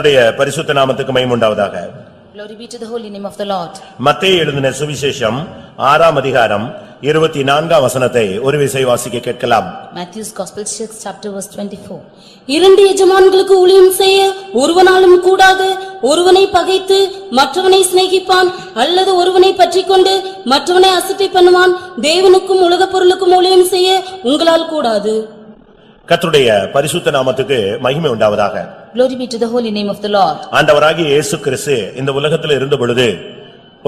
கர்த்தருடைய பரிசுத்த நாமத்துக்கு மகிமை உண்டாவதாக. Glory be to the holy name of the Lord. மத்தேயு எழுதின சுவிசேஷம் 6ஆம் அதிகாரம் 24ஆம் வசனத்தை ஒரு விசை வாசிக்க கேட்கலாம். Matthew's Gospel 6 chapter verse 24. இரண்டு எஜமான்களுக்கு ஊழியம் செய்ய ஒருவனாலும் கூடாது. ஒருவனை பகைத்து மற்றவனை சிநேகிப்பான், அல்லது ஒருவனை பற்றிக்கொண்டு மற்றவனை அசட்டை பண்ணுவான். தேவனுக்கும் உலகப் பொருளுக்கும் ஊழியம் செய்ய உங்களால் கூடாது. கர்த்தருடைய பரிசுத்த நாமத்துக்கு மகிமை உண்டாவதாக. Glory be to the holy name of the Lord. ஆண்டவராகிய இயேசு கிறிஸ்து இந்த உலகத்தில் இருந்த பொழுது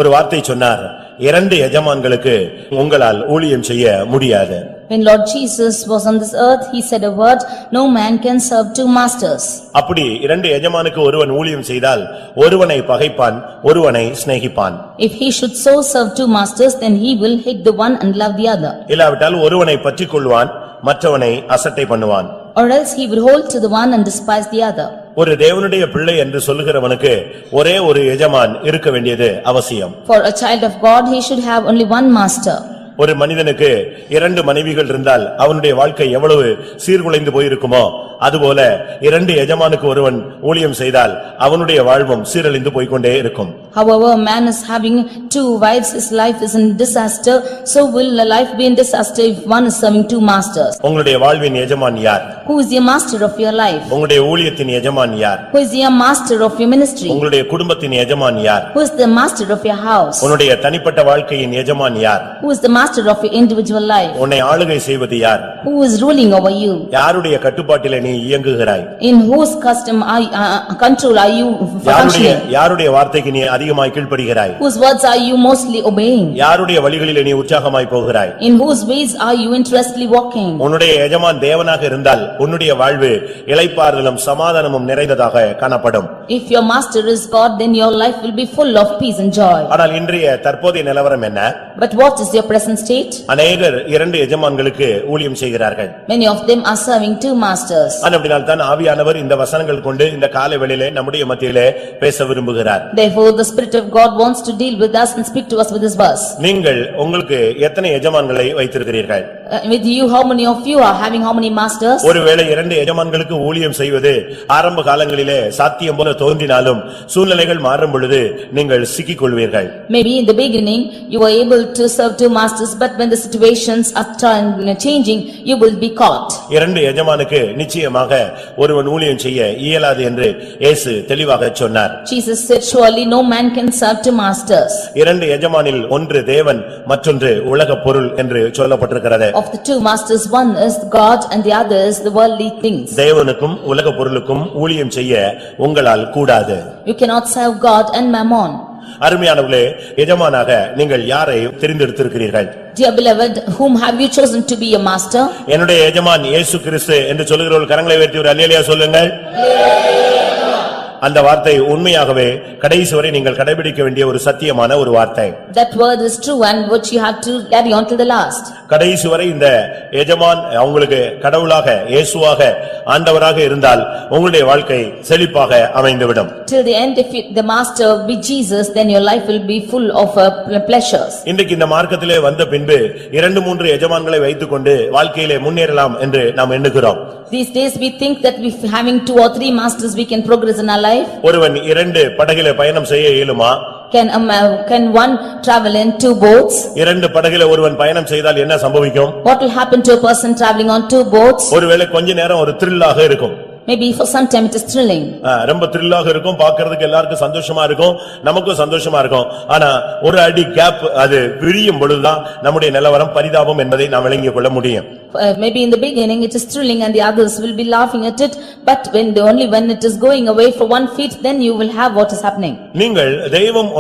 ஒரு வார்த்தை சொன்னார், இரண்டு எஜமான்களுக்கு உங்களால் ஊழியம் செய்ய முடியாது. When Lord Jesus was on this earth, he said a word, no man can serve two masters. அப்படி இரண்டு எஜமானுக்கு ஒருவன் ஊழியம் செய்தால் ஒருவனை பகைப்பான், ஒருவனை சிநேகிப்பான். If he should so serve two masters, then he will hate the one and love the other. இல்லாவிட்டால் ஒருவனை பற்றிக்கொள்வான், மற்றவனை அசட்டை பண்ணுவான். Or else he will hold to the one and despise the other. ஒரு தேவனுடைய பிள்ளை என்று சொல்லுகிறவனுக்கு ஒரே ஒரு எஜமான் இருக்க வேண்டியது அவசியம். For a child of God, he should have only one master. ஒரு மனிதனுக்கு இரண்டு மனைவிகள் இருந்தால் அவனுடைய வாழ்க்கை எவ்வளவு சீர்குலைந்து போயிருக்குமோ, அதுபோல இரண்டு எஜமானுக்கு ஒருவன் ஊழியம் செய்தால் அவனுடைய வாழ்வும் சீரழிந்து போய்க்கொண்டே இருக்கும். However, a man is having two wives, his life is in disaster, so will a life be in disaster if one is serving two masters. உங்களுடைய வாழ்வின் எஜமான் யார்? Who is the master of your life? உங்களுடைய ஊழியத்தின் எஜமான் யார்? Who is the master of your ministry? உங்களுடைய குடும்பத்தின் எஜமான் யார்? Who is the master of your house? உன்னுடைய தனிப்பட்ட வாழ்க்கையின் எஜமான் யார்? Who is the master of your individual life? உன்னை ஆளுகை செய்வது யார்? Who is ruling over you? யாருடைய கட்டுப்பாட்டிலே நீ இயங்குகிறாய்? In whose control are you functioning? யாருடைய வார்த்தைக்கு நீ அதிகமாய் கீழ்ப்படிகிறாய்? Whose words are you mostly obeying? யாருடைய வழிகளிலே நீ உற்சாகமாய் போகிறாய்? In whose ways are you interestingly walking? உன்னுடைய எஜமான் தேவனாக இருந்தால் உன்னுடைய வாழ்வு இளைப்பாறுதலும் சமாதானமும் நிறைந்ததாக காணப்படும். If your master is God, then your life will be full of peace and joy. ஆனால் இன்றைய தற்போதைய நிலவரம் என்ன? But what is your present state? அநேகர் இரண்டு எஜமான்களுக்கு ஊழியம் செய்கிறார்கள். Many of them are serving two masters. அப்படினால் தான் ஆவியானவர் இந்த வசனங்கள் கொண்டு இந்த காலை வேளையிலே நம்முடைய மத்தியிலே பேச விரும்புகிறார். Therefore the Spirit of God wants to deal with us and speak to us with this verse. நீங்கள் உங்களுக்கு எத்தனை எஜமான்களை வைத்திருக்கிறீர்கள்? With you, how many of you are having how many masters? ஒருவேளை இரண்டு எஜமான்களுக்கு ஊழியம் செய்வது ஆரம்ப காலங்களிலே சாத்தியம் போல தோன்றினாலும் சூழ்நிலைகள் மாறும் பொழுது நீங்கள் சிக்கிக் கொள்வீர்கள். Maybe in the beginning you were able to serve two masters, but when the situations are changing, you will be caught. இரண்டு எஜமானுக்கு நிச்சயமாக ஒருவன் ஊழியம் செய்ய இயலாது என்று இயேசு தெளிவாக சொன்னார். Jesus said, surely no man can serve two masters. இரண்டு எஜமானில் ஒன்று தேவன், மற்றொன்று உலகப் பொருள் என்று சொல்லப்பட்டிருக்கிறது. Of the two masters, one is God and the other is the worldly things. தேவனுக்கும் உலகப் பொருளுக்கும் ஊழியம் செய்ய உங்களால் கூடாது. You cannot serve God and mammon. அருமையானவர்களே, எஜமானாக நீங்கள் யாரை தெரிந்தெடுத்திருக்கிறீர்கள்? Dear beloved, whom have you chosen to be your master? என்னுடைய எஜமான் இயேசு கிறிஸ்து என்று சொல்லுகிறவர்கள் கரங்களை உயர்த்தி ஒரு அல்லேலூயா சொல்லுங்கள். அந்த வார்த்தை உண்மையாகவே கடைசி வரை நீங்கள் கடைபிடிக்க வேண்டிய ஒரு சத்தியமான ஒரு வார்த்தை. That word is true and which you have to carry on till the last. கடைசி வரை இந்த எஜமான் உங்களுக்கு கடவுளாக இயேசுவாக ஆண்டவராக இருந்தால் உங்களுடைய வாழ்க்கை செழிப்பாக அமைந்துவிடும். Till the end, if the master be Jesus, then your life will be full of pleasures. இன்றைக்கு இந்த மார்க்கத்திலே வந்த பின்பு இரண்டு மூன்று எஜமான்களை வைத்துக்கொண்டு வாழ்க்கையிலே முன்னேறலாம் என்று நாம் எண்ணுகிறோம். These days we think that if having two or three masters we can progress in our life. ஒருவன் இரண்டு படகிலே பயணம் செய்ய இயலுமா? Can one travel in two boats? இரண்டு படகிலே ஒருவன் பயணம் செய்தால் என்ன சம்பவிக்கும்? What will happen to a person traveling on two boats? ஒருவேளை கொஞ்ச நேரம் ஒரு த்ரில்லாக இருக்கும். Maybe for some time it is thrilling. ரொம்ப த்ரில்லாக இருக்கும், பார்க்கிறதுக்கு எல்லாருக்கும் சந்தோஷமா இருக்கும், நமக்கும் சந்தோஷமா இருக்கும். ஆனா ஒரு அடி கேப் அது விரியும் பொழுதுதான் நம்முடைய நிலவரம் பரிதாபம் என்பதை நாம் விளங்கிக் கொள்ள முடியும். Maybe in the beginning it is thrilling and the others will be laughing at it, but when it is going away for 1 feet, then you will have what is happening. நீங்கள் தெய்வம்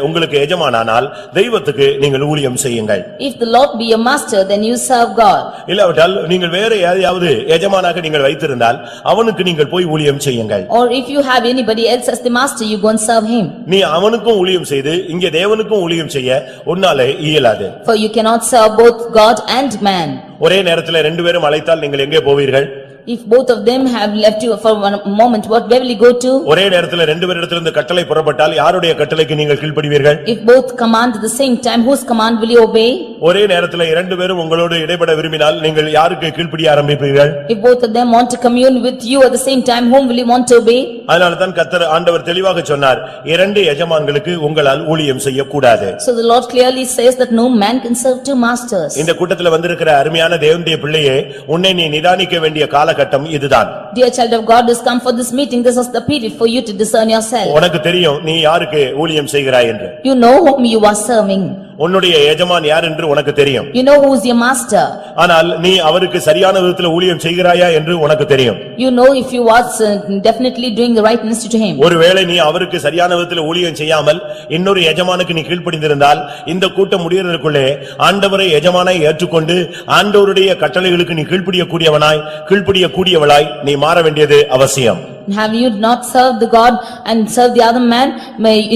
உங்களுக்கு எஜமானானால் தெய்வத்துக்கு நீங்கள் ஊழியம் செய்யுங்கள். If the Lord be your master, then you serve God. இல்லாவிட்டால் நீங்கள் வேற யாரையாவது எஜமானாக நீங்கள் வைத்திருந்தால் அவனுக்கு நீங்கள் போய் ஊழியம் செய்யுங்கள். Or if you have anybody else as the master, you go and serve him. நீ அவனுக்கும் ஊழியம் செய்து இங்கே தேவனுக்கும் ஊழியம் செய்ய உன்னாலே இயலாது. For you cannot serve both God and man. ஒரே நேரத்தில் ரெண்டு பேரும் அழைத்தால் நீங்கள் எங்கே போவீர்கள்? If both of them have left you for one moment, where will you go to? ஒரே நேரத்தில் ரெண்டு பேரிடத்திலிருந்து கட்டளை புறப்பட்டால் யாருடைய கட்டளைக்கு நீங்கள் கீழ்ப்படிவீர்கள்? If both command at the same time, whose command will you obey? ஒரே நேரத்துல இரண்டு பேரும் உங்களோடு இடைப்பட விரும்பினால் நீங்கள் யாருக்கு கீழ்ப்படிய ஆரம்பிப்பீர்கள்? If both of them want to commune with you at the same time, whom will you want to obey? அதனால்தான் கர்த்தர் ஆண்டவர் தெளிவாக சொன்னார், இரண்டு எஜமான்களுக்கு உங்களால் ஊழியம் செய்யக்கூடாது. So the Lord clearly says that no man can serve two masters. இந்த கூட்டத்தில் வந்திருக்கிற அருமையான தேவனுடைய பிள்ளையே, உன்னை நீ நிதானிக்க வேண்டிய காலகட்டம் இதுதான். Dear child of God, has come for this meeting. This is the period for you to discern yourself. உனக்கு தெரியும் நீ யாருக்கு ஊழியம் செய்கிறாய் என்று. You know whom you are serving. உன்னுடைய எஜமான் யார் என்று உனக்கு தெரியும். You know who is your master. ஆனால் நீ அவருக்கு சரியான விதத்தில் ஊழியம் செய்கிறாயா என்று உனக்கு தெரியும். You know if you are definitely doing the right ministry to him. ஒருவேளை நீ அவருக்கு சரியான விதத்தில் ஊழியம் செய்யாமல் இன்னொரு எஜமானுக்கு நீ கீழ்ப்படிந்திருந்தால், இந்த கூட்டம் முடியறதுக்குள்ளே ஆண்டவரை எஜமானாய் ஏற்றுக்கொண்டு ஆண்டவருடைய கட்டளைகளுக்கு நீ கீழ்ப்படியக்கூடியவளாய் நீ மாற வேண்டியது அவசியம். Have you not served the God and served the other man?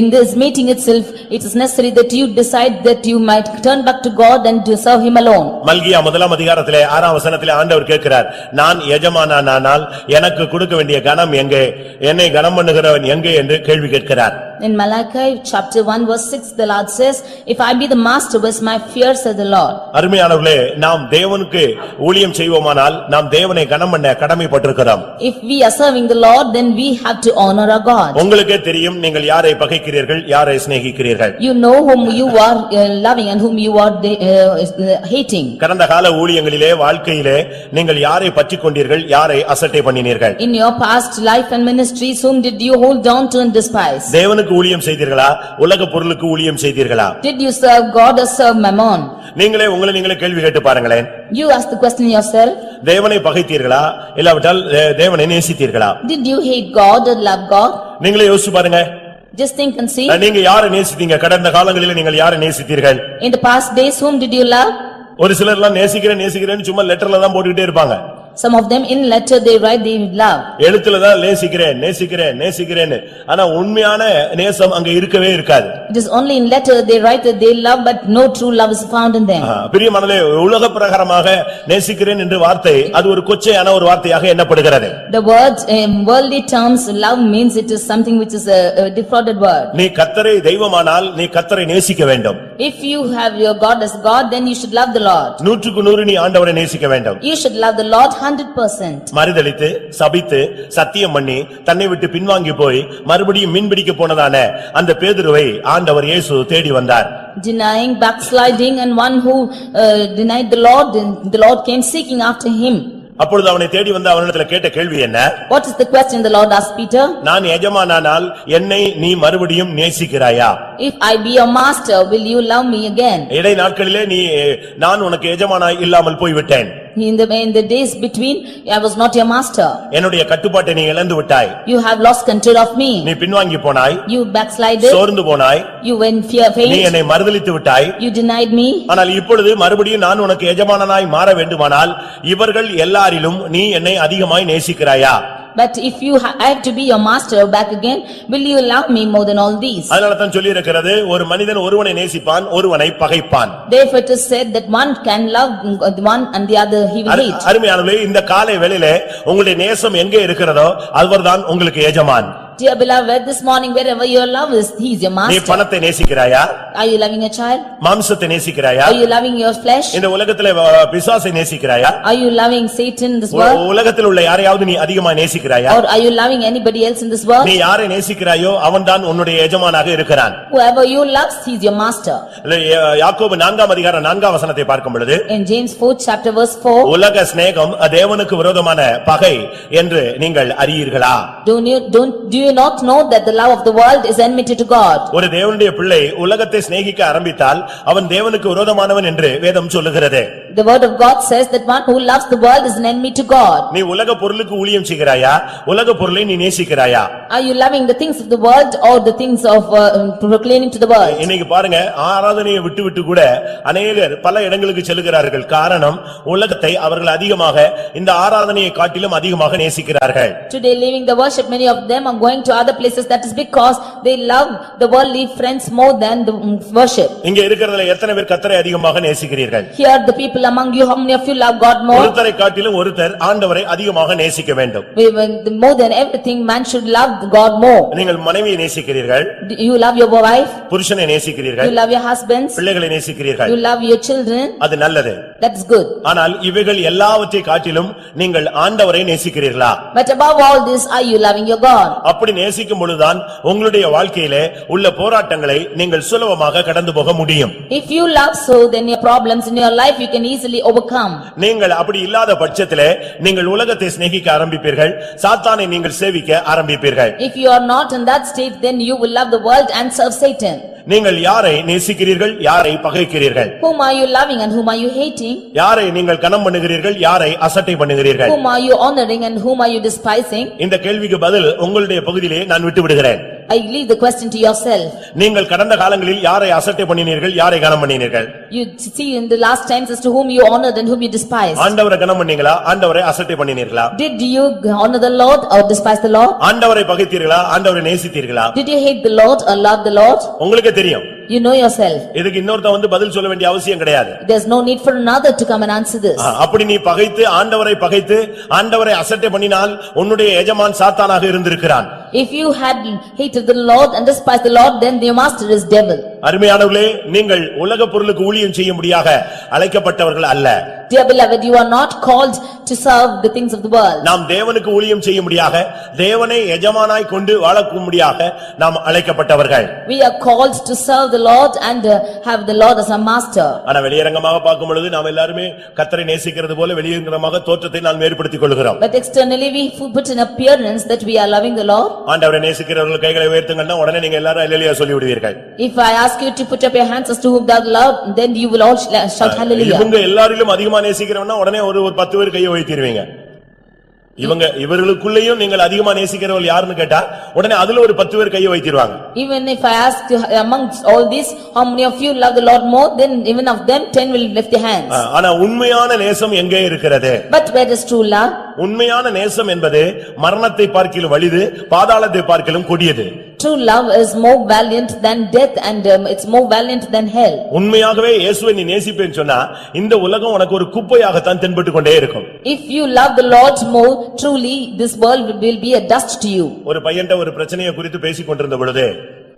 In this meeting itself, it is necessary that you decide that you might turn back to God and to serve him alone. மல்கியா முதலாம் அதிகாரத்திலே 6ஆம் வசனத்திலே ஆண்டவர் கேட்கிறார், நான் எஜமானானால் எனக்கு கொடுக்க வேண்டிய கனம் எங்கே, என்னை கனம் பண்ணுகிறவன் எங்கே என்று கேள்வி கேட்கிறார். In Malachi chapter 1 verse 6, the Lord says, if I be the master, where's my fear, said the Lord. அருமையானவர்களே, நாம் தேவனுக்கு ஊழியம் செய்வோமானால் நாம் தேவனை கனம் பண்ண கடமைப்பட்டிருக்கிறோம். If we are serving the Lord, then we have to honor our God. உங்களுக்கே தெரியும் நீங்கள் யாரை பகைக்கிறீர்கள், யாரை சிநேகிக்கிறீர்கள். You know whom you are loving and whom you are hating. கடந்த கால ஊழியங்களிலே வாழ்க்கையிலே நீங்கள் யாரை பற்றிக் கொண்டீர்கள், யாரை அசட்டை பண்ணினீர்கள்? In your past life and ministries, whom did you hold down to and despise? தேவனுக்கு ஊழியம் செய்தீர்களா, உலக பொருளுக்கு ஊழியம் செய்தீர்களா? Did you serve God or serve mammon? நீங்களே உங்களை நீங்களே கேள்வி கேட்டு பாருங்களேன். You ask the question yourself. தேவனை பகைத்தீர்களா, இல்லாவிட்டால் தேவனை நேசித்தீர்களா? Did you hate God or love God? நீங்களே யோசிச்சு பாருங்க. Just think and see. நீங்க யாரை நேசித்தீங்க? கடந்த காலங்களிலே நீங்கள் யாரை நேசித்தீர்கள்? In the past days, whom did you love? ஒரு சிலர்லாம் நேசிக்கிறேன்னு சும்மா லெட்டர்ல தான் போட்டுக்கிட்டே இருப்பாங்க. Some of them in letter they write they love. எழுத்துலதான் நேசிக்கிறேன். ஆனா உண்மையான நேசம் அங்க இருக்கவே இருக்காது. It is only in letter they write that they love, but no true love is found in them. பிரியமானவர்களே, உலக பிரகாரமாக நேசிக்கிறேன் என்ற வார்த்தை அது ஒரு கொச்சையான ஒரு வார்த்தையாக எண்ணப்படுகிறது. The word in worldly terms, love means it is something which is a defrauded word. நீ கர்த்தரை தெய்வமானால் நீ கர்த்தரை நேசிக்க வேண்டும். If you have your God as God, then you should love the Lord. 100% நீ ஆண்டவரை நேசிக்க வேண்டும். You should love the Lord 100%. மறுதலித்து சபித்து சத்தியம் பண்ணி தன்னை விட்டு பின்வாங்கி போய் மறுபடியும் மீன்பிடிக்க போனதான அந்த பேதுருவை ஆண்டவர் இயேசு தேடி வந்தார். Denying, backsliding, and one who denied the Lord came seeking after him. அப்பொழுது அவனை தேடி வந்து அவனிடத்துல கேட்ட கேள்வி என்ன? What is the question the Lord asked Peter? நான் எஜமானானால் என்னை நீ மறுபடியும் நேசிக்கிறாயா? If I be your master, will you love me again? இடை நாட்களிலே நான் உனக்கு எஜமானாய் இல்லாமல் போய்விட்டேன். In the days between, I was not your master. என்னுடைய கட்டுப்பாட்டை நீ இழந்து விட்டாய். You have lost control of me. நீ பின்வாங்கி போனாய். You backslided. சோர்ந்து போனாய். You went faint. நீ என்னை மறுதலித்து விட்டாய். You denied me. ஆனால் இப்பொழுது மறுபடியும் நான் உனக்கு எஜமானாய் மாற வேண்டுமானால் இவர்கள் எல்லாரிலும் நீ என்னை அதிகமாய் நேசிக்கிறாயா? But if you have to be your master back again, will you love me more than all these? அதனால தான் சொல்லி இருக்கிறது, ஒரு மனிதன் ஒருவனை நேசிப்பான், ஒருவனை பகைப்பான். Therefore it is said that one can love one and the other he will hate. அருமையானவர்களே, இந்த காலை வேளையிலே உங்களுடைய நேசம் எங்கே இருக்கிறதோ அவர்தான் உங்களுக்கு எஜமான். Dear beloved, this morning wherever your love is, he is your நீ master. பணத்தை நேசிக்கிறாயா? Are you loving your child? மாம்சத்தை நேசிக்கிறாயா? Are you loving your flesh? இந்த உலகத்திலே பிசாசை நேசிக்கிறாயா? Are you loving Satan in this world? உலகத்தில் உள்ள யாரையாவது நீ அதிகமா நேசிக்கிறாயா? Or are you loving anybody else in this world? நீ யாரை நேசிக்கிறாயோ அவன்தான் உன்னுடைய எஜமானாக இருக்கிறான். Whoever you love, he is your master. யாக்கோபு 4ஆம் அதிகாரம் 4ஆம் வசனத்தை பார்க்கும் பொழுது, In James 4th chapter verse 4, உலக சிநேகம் தேவனுக்கு விரோதமான பகை என்று நீங்கள் அறியீர்களா? Do you not know that the love of the world is enmity to God? ஒரு தேவனுடைய பிள்ளை உலகத்தை சிநேகிக்க ஆரம்பித்தால் அவன் தேவனுக்கு விரோதமானவன் என்று வேதம் சொல்லுகிறது. The word of God says that one who loves the world is an enemy to God. நீ உலக பொருளுக்கு ஊழியம் செய்கிறாயா? உலக பொருளை நீ நேசிக்கிறாயா? Are you loving the things of the world or the things of proclaiming to the world? இன்னைக்கு பாருங்க, ஆராதனையை விட்டு கூட அநேகர் பல இடங்களுக்கு செல்கிறார்கள். காரணம், உலகத்தை அவர்கள் அதிகமாக இந்த ஆராதனையை காட்டிலும் அதிகமாக நேசிக்கிறார்கள். Today leaving the worship, many of them are going to other places. That is because they love the worldly friends more than the worship. இங்க இருக்கிறதுல எத்தனை பேர் கர்த்தரை அதிகமாக நேசிக்கிறீர்கள்? Here the people people among you, how many of you love God more? ஒருத்தரை காட்டிலும் ஒருத்தர் ஆண்டவரை அதிகமாக நேசிக்க வேண்டும். More than everything, man should love God more. நீங்கள் மனைவியை நேசிக்கிறீர்கள், You love your wife, புருஷனை நேசிக்கிறீர்கள், you love your husbands, பிள்ளைகளை நேசிக்கிறீர்கள். you love your children, அது நல்லது. that's good. ஆனால் இவைகள் எல்லாவற்றை காட்டிலும் நீங்கள் ஆண்டவரை நேசிக்கிறீர்களா? But above all this, are you loving your God? அப்படி நேசிக்கும் பொழுதுதான் உங்களுடைய வாழ்க்கையிலே உள்ள போராட்டங்களை நீங்கள் சுலபமாக கடந்து போக முடியும். If you love so, then your problems in your life you can easily overcome. நீங்கள் அப்படி இல்லாத பட்சத்திலே நீங்கள் உலகத்தை சிநேகிக்க ஆரம்பிப்பீர்கள், சாத்தானை நீங்கள் சேவிக்க ஆரம்பிப்பீர்கள். If you are not in that state, then you will love the world and serve Satan. நீங்கள் யாரை நேசிக்கிறீர்கள், யாரை பகைக்கிறீர்கள்? Whom are you loving and whom are you hating? யாரை நீங்கள் கனம் பண்ணுகிறீர்கள், யாரை அசட்டை பண்ணுகிறீர்கள்? Whom are you honoring and whom are you despising? இந்த கேள்விக்கு பதில் உங்களுடைய பகுதியிலே நான் விட்டு விடுகிறேன். I leave the question to yourself. நீங்கள் கடந்த காலங்களில் யாரை அசட்டை பண்ணினீர்கள், யாரை கனம் பண்ணினீர்கள்? You see in the last times as to whom you honored and whom you despised. ஆண்டவரை கனம் பண்ணீங்களா, ஆண்டவரை அசட்டை பண்ணினீர்களா? Did you honor the Lord or despise the Lord? ஆண்டவரை பகைத்தீர்களா, ஆண்டவரை நேசித்தீர்களா? Did you hate the Lord or love the Lord? உங்களுக்கு தெரியும். You know yourself. இதுக்கு இன்னொருத்த வந்து பதில் சொல்ல வேண்டிய அவசியம் கிடையாது. There's no need for another to come and answer this. அப்படி நீ பகைத்து ஆண்டவரை அசட்டை பண்ணினால் உன்னுடைய எஜமான் சாத்தானாக இருந்திருக்கிறான். If you had hated the Lord and despised the Lord, then your master is devil. அருமையானவர்களே, நீங்கள் உலக பொருளுக்கு ஊழியம் செய்யும்படியாக அழைக்கப்பட்டவர்கள் அல்ல. Dear beloved, you are not called to serve the things of the world. நாம் தேவனுக்கு ஊழியம் செய்யும்படியாக, தேவனை எஜமானாய் கொண்டு வாழக்கும்படியாக நாம் அழைக்கப்பட்டவர்கள். We are called to serve the Lord and have the Lord as our master. ஆனா வெளியரங்கமாக பார்க்கும் பொழுது நாம் எல்லாருமே கர்த்தரை நேசிக்கிறது போல வெளியரங்கமாக தோற்றத்தை நாம் ஏற்படுத்திக் கொள்கிறோம். But externally we put an appearance that we are loving the Lord. ஆண்டவரை நேசிக்கிறவர்கள் கைகளை உயர்த்துங்கன்னா உடனே நீங்க எல்லாரும் அல்லேலூயா சொல்லி விடுவீர்கள். If I ask you to put up your hands as to whom thou love, then you will all shout hallelujah. இவங்க எல்லாரிலும் அதிகமா நேசிக்கிறவனா உடனே ஒரு 10 பேர் கையை உயர்த்திடுவீங்க. இவர்களுக்குள்ளேயும் நீங்கள் அதிகமா நேசிக்கிறவர்கள் யாருன்னு கேட்டா உடனே அதுல ஒரு 10 பேர் கையை வைத்திருவாங்க. Even if I ask you amongst all these, how many of you love the Lord more, then even of them 10 will lift their hands. ஆனா உண்மையான நேசம் எங்கே இருக்கிறது? But where is true love? உண்மையான நேசம் என்பது மரணத்தை பார்க்கிலும் வலிது, பாதாளத்தை பார்க்கிலும் கொடியது. True love is more valiant than death and it's more valiant than hell. உண்மையாகவே இயேசுவை நீ நேசிப்பேன்னு சொன்னா இந்த உலகம் உனக்கு ஒரு குப்பையாகத்தான் தென்பட்டு கொண்டே இருக்கும். If you love the Lord more, truly this world will be a dust to you. ஒரு பையன்ட்ட ஒரு பிரச்சனையை குறித்து பேசிக் கொண்டிருந்த பொழுது,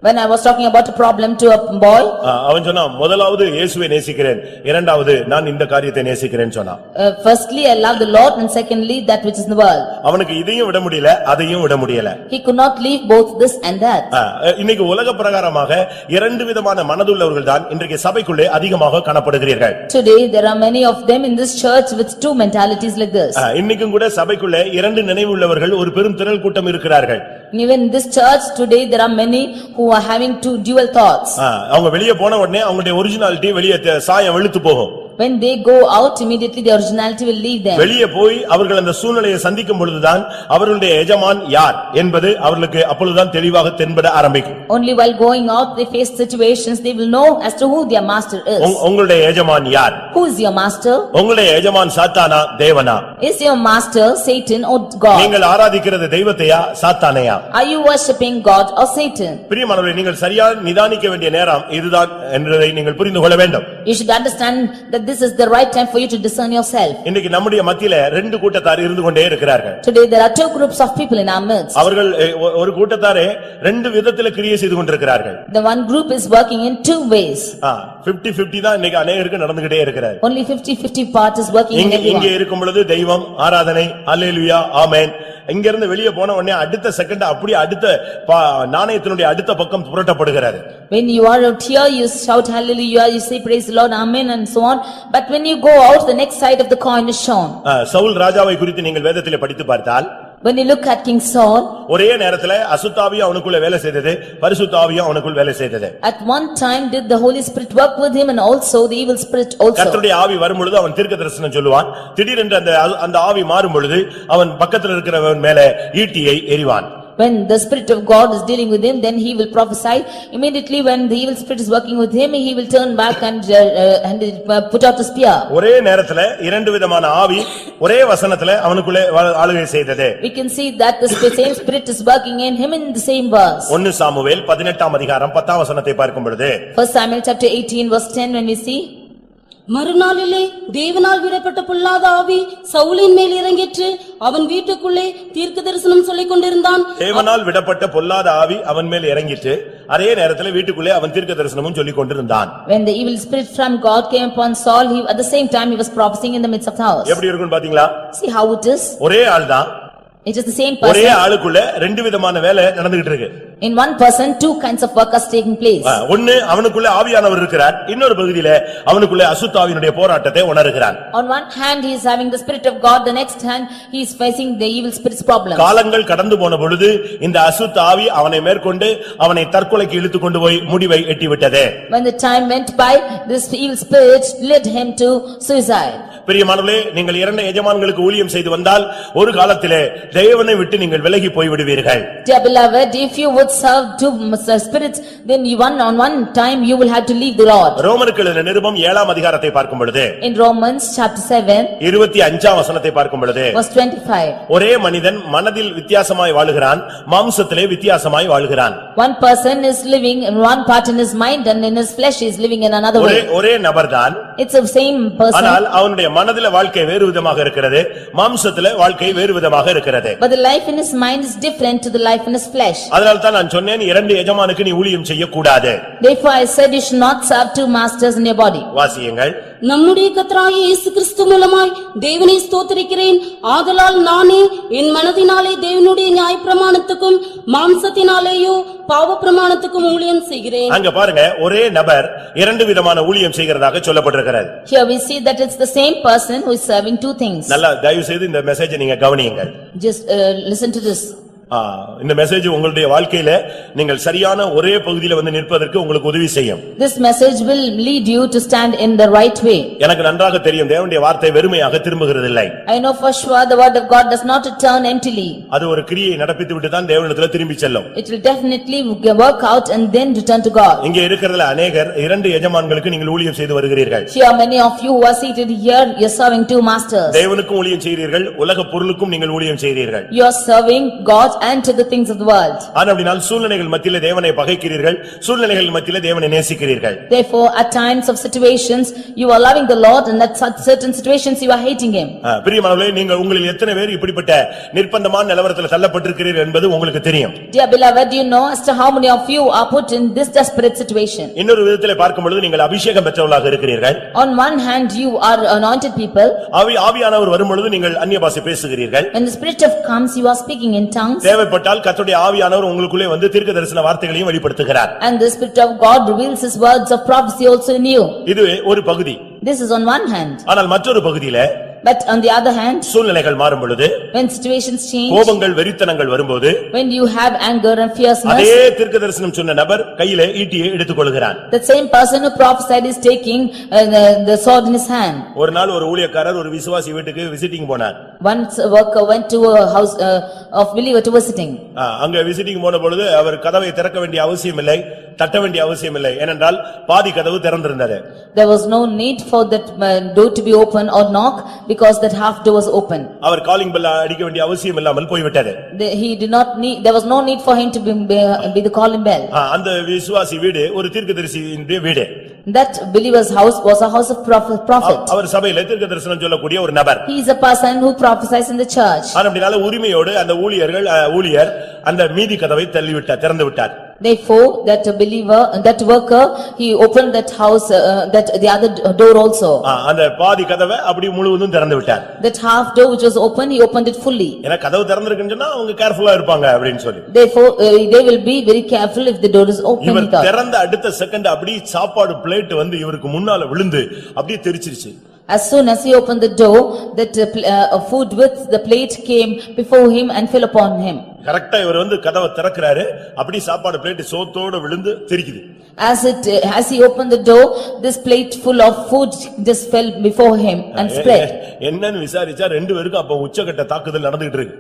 When I was talking about a problem to a boy, அவன் சொன்னா முதலாவது இயேசுவை நேசிக்கிறேன், இரண்டாவது நான் இந்த காரியத்தை நேசிக்கிறேன்னு சொன்னான். Firstly I love the Lord and secondly that which is in the world. அவனுக்கு இதையும் விட முடியல, அதையும் விட முடியல. He could not leave both this and that. இன்னைக்கு உலக பிரகாரமாக இரண்டு விதமான மனதுள்ளவர்கள் தான் இன்றைக்கு சபைக்குள்ளே அதிகமாக காணப்படுகிறீர்கள். Today there are many of them in this church with two mentalities like this. இன்னைக்கும் கூட சபைக்குள்ளே இரண்டு நினைவு உள்ளவர்கள் ஒரு பெரும் திரள் கூட்டம் இருக்கிறார்கள். Even in this church today there are many who are having two dual thoughts. அவங்க வெளியே போன உடனே அவங்களுடைய ஒரிஜினாலிட்டி வெளியே சாயம் வெளுத்து போகும். When they go out, immediately the originality will leave them. வெளியே போய் அவர்கள் அந்த சூழ்நிலையை சந்திக்கும் பொழுதுதான் அவர்களுடைய எஜமான் யார் என்பது அவர்களுக்கு அப்பொழுதுதான் தெளிவாக தென்பட ஆரம்பிக்கும். Only while going out they face situations, they will know as to who their master is. உங்களுடைய எஜமான் யார்? Who is your master? உங்களுடைய எஜமான் சாத்தானா தேவனா? Is your master Satan or God? நீங்கள் ஆராதிக்கிறது தெய்வத்தையா சாத்தானையா? Are you worshipping God or Satan? பிரியமானவர்களே, நீங்கள் சரியா நிதானிக்க வேண்டிய நேரம் இதுதான் என்பதை நீங்கள் புரிந்து கொள்ள வேண்டும். You should understand that this is the right time for you to discern yourself. இன்னைக்கு நம்முடைய மத்தியிலே ரெண்டு கூட்டத்தார் இருந்து கொண்டே இருக்கிறார்கள். Today there are two groups of people in our midst. அவர்கள் ஒரு கூட்டத்தாரே ரெண்டு விதத்திலே கிரியை செய்து கொண்டிருக்கிறார்கள். The one group is working in two ways. 50-50 தான் இன்னைக்கு அநேகருக்கு நடந்துகிட்டே இருக்கிறது. Only 50-50 part is working in everyone. இங்கே இருக்கும் பொழுது தெய்வம் ஆராதனை அல்லேலூயா ஆமென். இங்க இருந்து வெளியே போன உடனே அடுத்த செகண்ட் அப்படியே அடுத்த நாணயத்தினுடைய அடுத்த பக்கம் புரட்டப்படுகிறது. When you are out here, you shout hallelujah, you say praise the Lord, amen and so on. But when you go out, the next side of the coin is shown. Saul ராஜாவை குறித்து நீங்கள் வேதத்திலே படித்து பார்த்தால், when you look at King Saul, ஒரே நேரத்திலே அசுத்தாவியும் அவனுக்குள்ள வேலை செய்தது, பரிசுத்த ஆவியும் அவனுக்குள் வேலை செய்தது. At one time did the Holy Spirit work with him and also the evil spirit also. கர்த்தருடைய ஆவி வரும் பொழுது அவன் தீர்க்கதரிசனம் சொல்லுவான். திடீரென்று அந்த ஆவி மாறும் பொழுது அவன் பக்கத்தில் இருக்கிறவன் மேலே ஈட்டியை எறிவான். When the spirit of God is dealing with him, then he will prophesy. Immediately when the evil spirit is working with him, he will turn back and put out a spear. ஒரே நேரத்திலே இரண்டு விதமான ஆவி ஒரே வசனத்திலே அவனுக்குள்ளே ஆளுகை செய்தது. We can see that the same spirit is working in him in the same verse. 1 Samuel 18 அதிகாரம் 10 வசனத்தை பார்க்கும் பொழுது, 1 Samuel chapter 18 verse 10 when we see, மறுநாளிலே தேவனால் விடப்பட்ட பொல்லாத ஆவி சவுலின் மேல் இறங்கிற்று. அவன் வீட்டுக்குள்ளே தீர்க்க தரிசனம் சொல்லிக் கொண்டிருந்தான். தேவனால் விடப்பட்ட பொல்லாத ஆவி அவன் மேல் இறங்கிட்டு அதே நேரத்தில் வீட்டுக்குள்ளே அவன் தீர்க்க தரிசனமும் சொல்லிக் கொண்டிருந்தான். When the evil spirit from God came upon Saul, he at the same time he was prophesying in the midst of the house. எப்படி இருக்குன்னு பாத்தீங்களா? See how it is? ஒரே ஆள்தான், It is the same ஒரே person. ஆளுக்குள்ள ரெண்டு விதமான வேலை நடந்துகிட்டு இருக்கு. In one person, two kinds of work are taking place. ஒன்னு அவனுக்குள்ள ஆவியானவர் இருக்கிறார், இன்னொரு பகுதியில அவனுக்குள்ள அசுத்தாவினுடைய போராட்டத்தை உணர்கிறான். On one hand, he is having the spirit of God, the next hand, he is facing the evil spirit's problem. காலங்கள் கடந்து போன பொழுது இந்த அசுத்த ஆவி அவனை மேற்கொண்டு அவனை தற்கொலைக்கு இழுத்துக் கொண்டு போய் முடிவை எட்டிவிட்டது. When the time went by, this evil spirit led him to suicide. பிரியமானவர்களே, நீங்கள் இரண்டு எஜமான்களுக்கு ஊழியம் செய்து வந்தால் ஒரு காலத்திலே தேவனை விட்டு நீங்கள் விலகி போய் விடுவீர்கள். Dear beloved, if you would serve two spirits, then you on one time you will have to leave the Lord. ரோமருக்கு எழுதின நிருபம் 7ஆம் அதிகாரத்தை பார்க்கும் பொழுது In Romans chapter 7, 25ஆம் வசனத்தை பார்க்கும் பொழுது verse 25. ஒரே மனிதன் மனதில் வித்தியாசமாய் வாழுகிறான், மாம்சத்திலே வித்தியாசமாய் வாழ்கிறான். One person is living in one part in his mind and in his flesh he is living in another way. ஒரே நபர்தான், It's the same person. ஆனால் அவனுடைய மனதில வாழ்க்கை வேறு விதமாக இருக்கிறது, மாம்சத்திலே வாழ்க்கை வேறு விதமாக இருக்கிறது. But the life in his mind is different to the life in his flesh. அதனால தான் நான் சொன்னேன், இரண்டு எஜமானுக்கு நீ ஊழியம் செய்யக்கூடாது. Therefore I said you should not serve two masters in your body. வாசியுங்கள். நம்முடைய கர்த்தராகிய இயேசு கிறிஸ்து மூலமாய் தேவனை ஸ்தோத்திரிக்கிறேன். ஆதலால் நானே என் மனதினாலே தேவனுடைய நியாயப்பிரமாணத்துக்கும் மாம்சத்தினாலேயோ பாவப்பிரமாணத்துக்கும் ஊழியம் செய்கிறேன். அங்க பாருங்க, ஒரே நபர் இரண்டு விதமான ஊழியம் செய்கிறதாக சொல்லப்பட்டிருக்கிறது. Here we see that it's the same person who is serving two things. நல்லா தயவு செய்து இந்த மெசேஜை நீங்க கவனியுங்கள். Just listen to this. இந்த மெசேஜ் உங்களுடைய வாழ்க்கையில நீங்கள் சரியான ஒரே பகுதியில வந்து நிற்பதற்கு உங்களுக்கு உதவி செய்யும். This message will lead you to stand in the right way. எனக்கு நன்றாக தெரியும், தேவனுடைய வார்த்தை வெறுமையாக திரும்புகிறதில்லை. I know for sure the word of God does not return emptily. அது ஒரு கிரியை நடப்பித்து விட்டு தான் தேவனிடத்துல திரும்பி செல்லும். It will definitely work out and then return to God. இங்கே இருக்கிறதுல அநேகர் இரண்டு எஜமான்களுக்கு நீங்கள் ஊழியம் செய்து வருகிறீர்கள். Here many of you who are seated here, you are serving two masters. தேவனுக்கும் ஊழியம் செய்கிறீர்கள், உலக பொருளுக்கும் நீங்கள் ஊழியம் செய்கிறீர்கள். You are serving God and to the things of the world. ஆனபடியால் சூழ்நிலைகள் மத்தியிலே தேவனை பகைக்கிறீர்கள், சூழ்நிலைகள் மத்தியிலே தேவனை நேசிக்கிறீர்கள். Therefore at times of situations you are loving the Lord and at such certain situations you are hating him. பிரியமானவர்களே, நீங்கள் உங்களில் எத்தனை பேர் இப்படிப்பட்ட நிர்பந்தமான நிலவரத்தில் தள்ளப்பட்டிருக்கிறீர்கள் என்பது உங்களுக்கு தெரியும். Dear beloved, you know as to how many of you are put in this desperate situation. இன்னொரு விதத்திலே பார்க்கும் பொழுது நீங்கள் அபிஷேகம் பெற்றவர்களாக இருக்கிறீர்கள். On one hand you are anointed people. ஆவியானவர் வரும் பொழுது நீங்கள் அந்நிய பாஷை பேசுகிறீர்கள். When the spirit of comes you are speaking in tongues. தேவைப்பட்டால் கர்த்தருடைய ஆவியானவர் உங்களுக்குள்ளே வந்து தீர்க்க தரிசன வார்த்தைகளையும் வெளிப்படுத்துகிறார். And the spirit of God reveals his words of prophecy also in you. இது ஒரு பகுதி. This is on one hand. ஆனால் மற்றொரு பகுதியிலே But on the other hand, சூழ்நிலைகள் மாறும் பொழுது, when situations change, கோபங்கள் வெறித்தனங்கள் வரும்போது, when you have anger and fierceness, அதே தீர்க்கதரிசனம் சொன்ன நபர் கையிலே ஈட்டியை எடுத்துக்கொள்கிறான். the same person who prophesied is taking the sword in his hand. ஒரு நாள் ஒரு ஊழியக்காரர் ஒரு விசுவாசி வீட்டுக்கு விசிட்டிங் போனார். Once a worker went to a house of believer to visiting. அங்க விசிட்டிங் போன பொழுது அவர் கதவை திறக்க வேண்டிய அவசியம் இல்லை, தட்ட வேண்டிய அவசியம் இல்லை, ஏனென்றால் பாதி கதவு திறந்திருந்தது. There was no need for that door to be open or knock because that half door was open. அவர் காலிங் பெல் அடிக்க வேண்டிய அவசியம் இல்லாமல் போய்விட்டது. He did not need, there was no need for him to be the calling bell. அந்த விசுவாசி வீடு ஒரு தீர்க்கதரிசியின் வீடு. That believer's house was a house of prophet. அவர் சபையிலே தீர்க்கதரிசனம் சொல்லக்கூடிய ஒரு நபர். He is a person who prophesies in the church. அதனால உரிமையோடு அந்த ஊழியர் அந்த மீதி கதவை திறந்து விட்டார். Therefore that believer, that worker, he opened that house, that the other door also. அந்த பாதி கதவை அப்படி முழுவதும் திறந்து விட்டார். That half door which was open, he opened it fully. ஏன்னா கதவு திறந்திருக்குன்னு சொன்னா அவங்க கேர்ஃபுல்லா இருப்பாங்க அப்படினு சொல்லி. Therefore they will be very careful if the door is open. இவர் திறந்த அடுத்த செகண்ட் அப்படி சாப்பாடு பிளேட் வந்து இவருக்கு முன்னால விழுந்து அப்படியே தெரிச்சிருச்சு. As soon as he opened the door, that food with the plate came before him and fell upon him. கரெக்ட்டா இவர் வந்து கதவை திறக்கறாரு, அப்படி சாப்பாடு பிளேட் சோத்தோட விழுந்து தெரிக்குது. As he opened the door, this plate full of food just fell before him and spread. என்னன்னு விசாரிச்சா ரெண்டு பேருக்கும் அப்ப உச்சகட்ட தாக்குதல் நடந்துட்டு இருக்கு.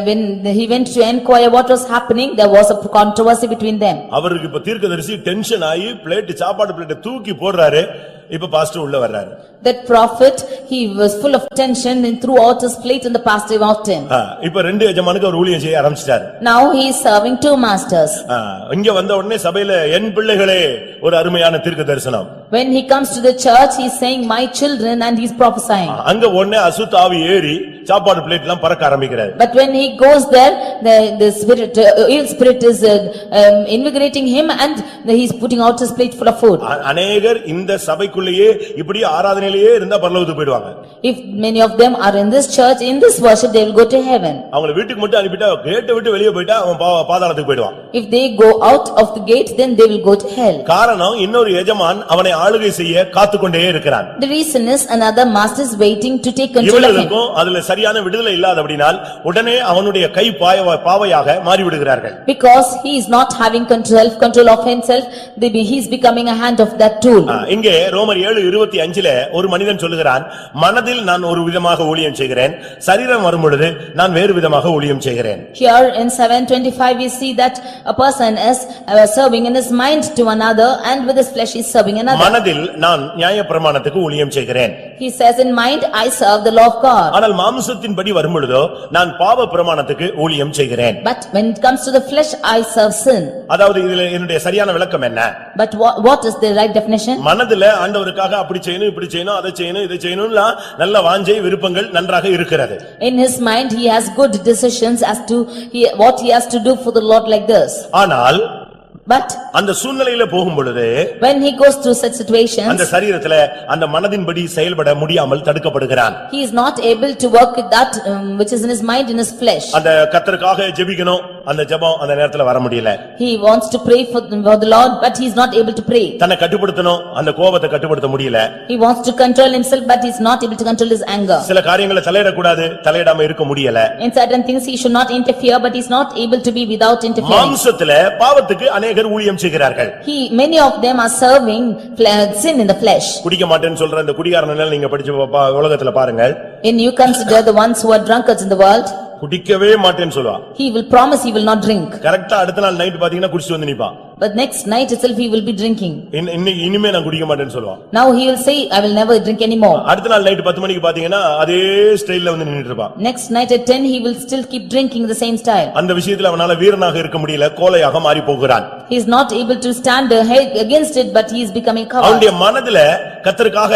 When he went to inquire what was happening, there was a controversy between them. அவருக்கு இப்ப தீர்க்கதரிசி டென்ஷன் ஆகி சாப்பாடு பிளேட் தூக்கி போடுறாரு. இப்ப பாஸ்டர் உள்ள வர்றாரு. That prophet, he was full of tension and threw out his plate and the pastor walked in. இப்ப ரெண்டு எஜமானுக்கு அவர் ஊழியம் செய்ய ஆரம்பிச்சாரு. ஆரம்பிச்சிட்டாரு. Now he is serving two masters. இங்க வந்த உடனே சபையில என் பிள்ளைகளே ஒரு அருமையான தீர்க்க தரிசனம். When he comes to the church, he is saying, my children, and he is prophesying. அங்க உடனே அசுத்த ஆவி ஏறி சாப்பாடு பிளேட் எல்லாம் பறக்க ஆரம்பிக்கிறாரு. But when he goes there, the spirit, ill spirit is invigorating him, and he is putting out his plate full of food. அநேகர் இந்த சபைக்குள்ளேயே இப்படி ஆராதனையிலேயே இருந்தா பரலோகத்துக்கு போயிடுவாங்க. If many of them are in this church, in this worship, they will go to heaven. அவங்கள வீட்டுக்கு மட்டும் அனுப்பிட்டா கேட்டை விட்டு வெளியே போயிட்டா அவன் பாதாளத்துக்கு போயிடுவான். If they go out of the gate, then they will go to hell. காரணம் இன்னொரு எஜமான் அவனை ஆளுகை செய்ய காத்துக்கொண்டே இருக்கிறான். The reason is another master is waiting to take control of him. இவர்களுக்கும் அதுல சரியான விடுதலை இல்லாதபடியால் உடனே அவனுடைய கை பாவையாக மாறிவிடுகிறார்கள். Because he is not having control of himself, he is becoming a hand of that tool. இங்கே ரோமர் 7:25 ஒரு மனிதன் சொல்லுகிறான், மனதில் நான் ஒரு விதமாக ஊழியம் செய்கிறேன், சரீரம் வரும்பொழுது நான் வேறு விதமாக ஊழியம் செய்கிறேன். Here in 7:25 we see that a person is serving in his mind to another, and with his flesh he is serving another. மனதில் நான் நியாயப்பிரமாணத்துக்கு ஊழியம் செய்கிறேன். He says, in mind I serve the law of God. ஆனால் மாம்சத்தின்படி வரும்பொழுதோ நான் பாவ பிரமாணத்துக்கு ஊழியம் செய்கிறேன். But when it comes to the flesh, I serve sin. அதாவது இதுல என்னுடைய சரியான விளக்கம் என்ன? But what is the right definition? மனதில ஆண்டவருக்காக அப்படி செய்யணும் இப்படி செய்யணும் அதை செய்யணும் இதை செய்யணும்னா நல்ல வாஞ்சை விருப்பங்கள் நன்றாக இருக்கிறது. In his mind he has good decisions as to what he has to do for the Lord like this. ஆனால் But அந்த சூழ்நிலையில போகும் பொழுது when he goes through such situations, அந்த சரீரத்துல அந்த மனதின்படி செயல்பட முடியாமல் தடுக்கப்படுகிறான். he is not able to work with that which is in his mind, in his flesh. அந்த கர்த்தருக்காக ஜெபிக்கணும், அந்த ஜெபம் அந்த நேரத்துல வர முடியல. He wants to pray for the Lord, but he is not able to pray. தன்னை கட்டுப்படுத்தணும், அந்த கோபத்தை கட்டுப்படுத்த முடியல. He wants to control himself, but he is not able to control his anger. சில காரியங்களை தலையிடக்கூடாது, தலையிடாம இருக்க முடியல. In certain things he should not interfere, but he is not able to be without interfering. மாம்சத்துல பாவத்துக்கு அநேகர் ஊழியம் செய்கிறார்கள். Many of them are serving sin in the flesh. குடிக்க மாட்டேன்னு சொல்ற அந்த குடிகாரனை நீங்க படிச்சு உலகத்துல பாருங்கள். When you consider the ones who are drunkards in the world, குடிக்கவே மாட்டேன்னு சொல்லுவான். he will promise he will not drink. கரெக்ட்டா அடுத்த நாள் நைட் பாத்தீங்கன்னா குடிச்சிட்டு வந்து நிப்பான். But next night itself he will be drinking. இனிமே நான் குடிக்க மாட்டேன்னு சொல்லுவான். Now he will say, I will never drink anymore. அடுத்த நாள் நைட் 10 மணிக்கு பாத்தீங்கன்னா அதே ஸ்டைல்ல வந்து நின்னுட்டு இருப்பான். Next night at 10 he will still keep drinking the same style. அந்த விஷயத்துல அவனால வீரனாக இருக்க முடியல, கோழையாக மாறி போகிறான். He is not able to stand against it, but he is becoming coward. அவனுடைய மனதில கர்த்தருக்காக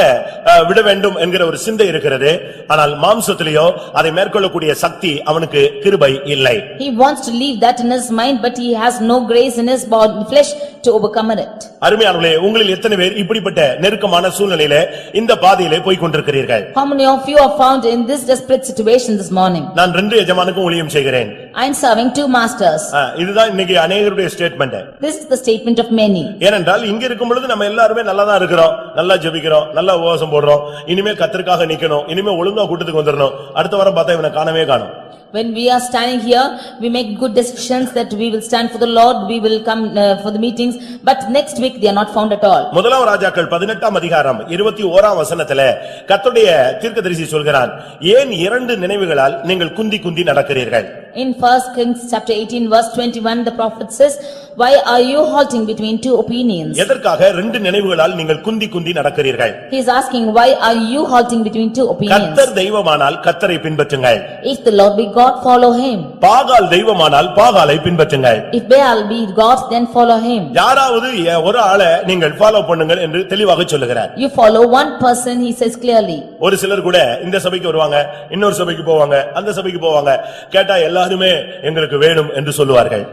விட வேண்டும் என்கிற ஒரு சிந்தை இருக்கிறது. ஆனால் மாம்சத்திலேயோ அதை மேற்கொள்ளக்கூடிய சக்தி அவனுக்கு கிருபை இல்லை. He wants to leave that in his mind, but he has no grace in his body flesh to overcome it. அருமையானவர்களே, உங்களில் எத்தனை பேர் இப்படிப்பட்ட நெருக்கமான சூழ்நிலையிலே இந்த பாதையிலே போய் கொண்டிருக்கிறீர்கள்? How many of you are found in this desperate situation this morning? நான் 2 எஜமானுக்கும் ஊழியம் செய்கிறேன். I am serving two masters. இதுதான் இன்னைக்கு அநேகருடைய statement. This is the statement of many. ஏனென்றால் இங்க இருக்கும் பொழுது நம்ம எல்லாருமே நல்லா தான் இருக்கிறோம், நல்லா ஜெபிக்கிறோம், நல்லா உபவாசம் போடுறோம், இனிமே கர்த்தருக்காக நிக்கணும், இனிமே ஒழுங்கா கூட்டத்துக்கு வந்துடணும், அடுத்த வாரம் பார்த்தா இவனை காணவே காணோம். When we are standing here, we make good decisions that we will stand for the Lord, we will come for the meetings, but next week they are not found at all. முதலாம் ராஜாக்கள் 18ஆம் அதிகாரம் 21ஆம் வசனத்திலே கர்த்தருடைய தீர்க்கதரிசி சொல்கிறான், ஏன் 2 நினைவுகளால் நீங்கள் குந்தி குந்தி நடக்கிறீர்கள்? In 1 Kings chapter 18 verse 21, the prophet says, why are you halting between two opinions? எதற்காக 2 நினைவுகளால் நீங்கள் குந்தி குந்தி நடக்கிறீர்கள்? He is asking, why are you halting between two opinions? கர்த்தர் தெய்வமானால் கர்த்தரை பின்பற்றுங்கள். If the Lord be God, follow him. பாகால் தெய்வமானால் பாகாலை பின்பற்றுங்கள். If Baal be God, then follow him. யாராவது ஒரு ஆளை நீங்கள் ஃபாலோ பண்ணுங்கள் என்று தெளிவாக சொல்லுகிறார். You follow one person, he says clearly. ஒரு சிலர் கூட இந்த சபைக்கு வருவாங்க, இன்னொரு சபைக்கு போவாங்க, அந்த சபைக்கு போவாங்க, கேட்டா எல்லாருமே எங்களுக்கு வேணும் என்று சொல்லுவார்கள்.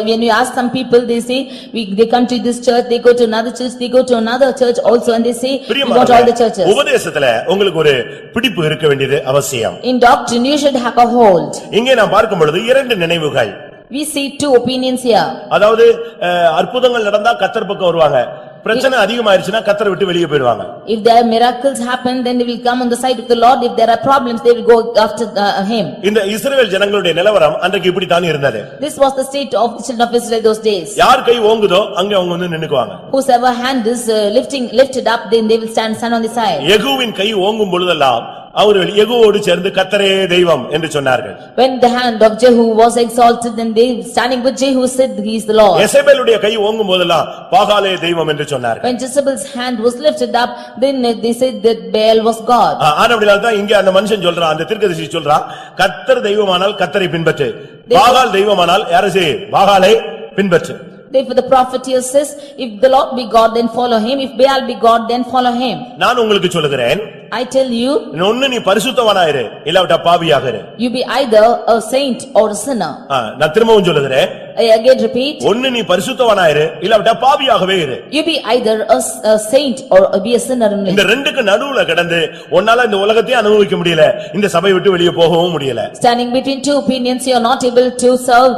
When you ask some people, they say, they come to this church, they go to another church, they go to another church also, and they say, we want all the churches. உபதேசத்துல உங்களுக்கு ஒரு பிடிப்பு இருக்க வேண்டியது அவசியம். In doctrine, you should have a hold. இங்கே நாம் பார்க்கும் பொழுது 2 நினைவுகள். We see two opinions here. அதாவது அற்புதங்கள் நடந்தா கர்த்தர் பக்கம் வருவாங்க, பிரச்சனை அதிகமாயிருச்சுனா கர்த்தரை விட்டு வெளியே போயிடுவாங்க. If there are miracles happen, then they will come on the side of the Lord. If there are problems, they will go after him. இந்த இஸ்ரவேல் ஜனங்களுடைய நிலவரம் அன்றைக்கு இப்படி தான் இருந்தது. This was the state of the children of Israel those days. யார் கை ஓங்குதோ அங்கே அவங்க வந்து நின்னுக்குவாங்க. Whosoever hand is lifted up, then they will stand on the side. யெகூவின் கை ஓங்கும் பொழுதெல்லாம் அவர்கள் யெகூவோடு சேர்ந்து கர்த்தரே தெய்வம் என்று சொன்னார்கள். When the hand of Jehu was exalted, then they standing with Jehu said, he is the Lord. யெசபேலுடைய கை ஓங்கும் போதெல்லாம் பாகாலே தெய்வம் என்று சொன்னார்கள். When Jezebel's hand was lifted up, then they said that Baal was God. ஆனபடியால் தான் இங்கே அந்த மனுஷன் சொல்றான், அந்த தீர்க்கதரிசி சொல்றான், கர்த்தர் தெய்வமானால் கர்த்தரை பின்பற்று, பாகால் தெய்வமானால் யாரை செய், பாகாலை பின்பற்று. Therefore the prophet here says, if the Lord be God, then follow him, if Baal be God, then follow him. நான் உங்களுக்கு சொல்லுகிறேன், I tell you, ஒன்னு நீ பரிசுத்தவனாயிரு, இல்லாவிட்டா பாவியாக இரு. you be either a saint or a sinner. நான் திரும்பவும் சொல்லுகிறேன், I again repeat, ஒன்னு நீ பரிசுத்தவனாயிரு, இல்லாவிட்டா பாவியாகவே இரு. you be either a saint or be a sinner only. இந்த ரெண்டுக்கு நடுவுல கடந்து உன்னால இந்த உலகத்தை அனுபவிக்க முடியல, இந்த சபை விட்டு வெளியே போகவும் முடியல. Standing between two opinions, you are not able to serve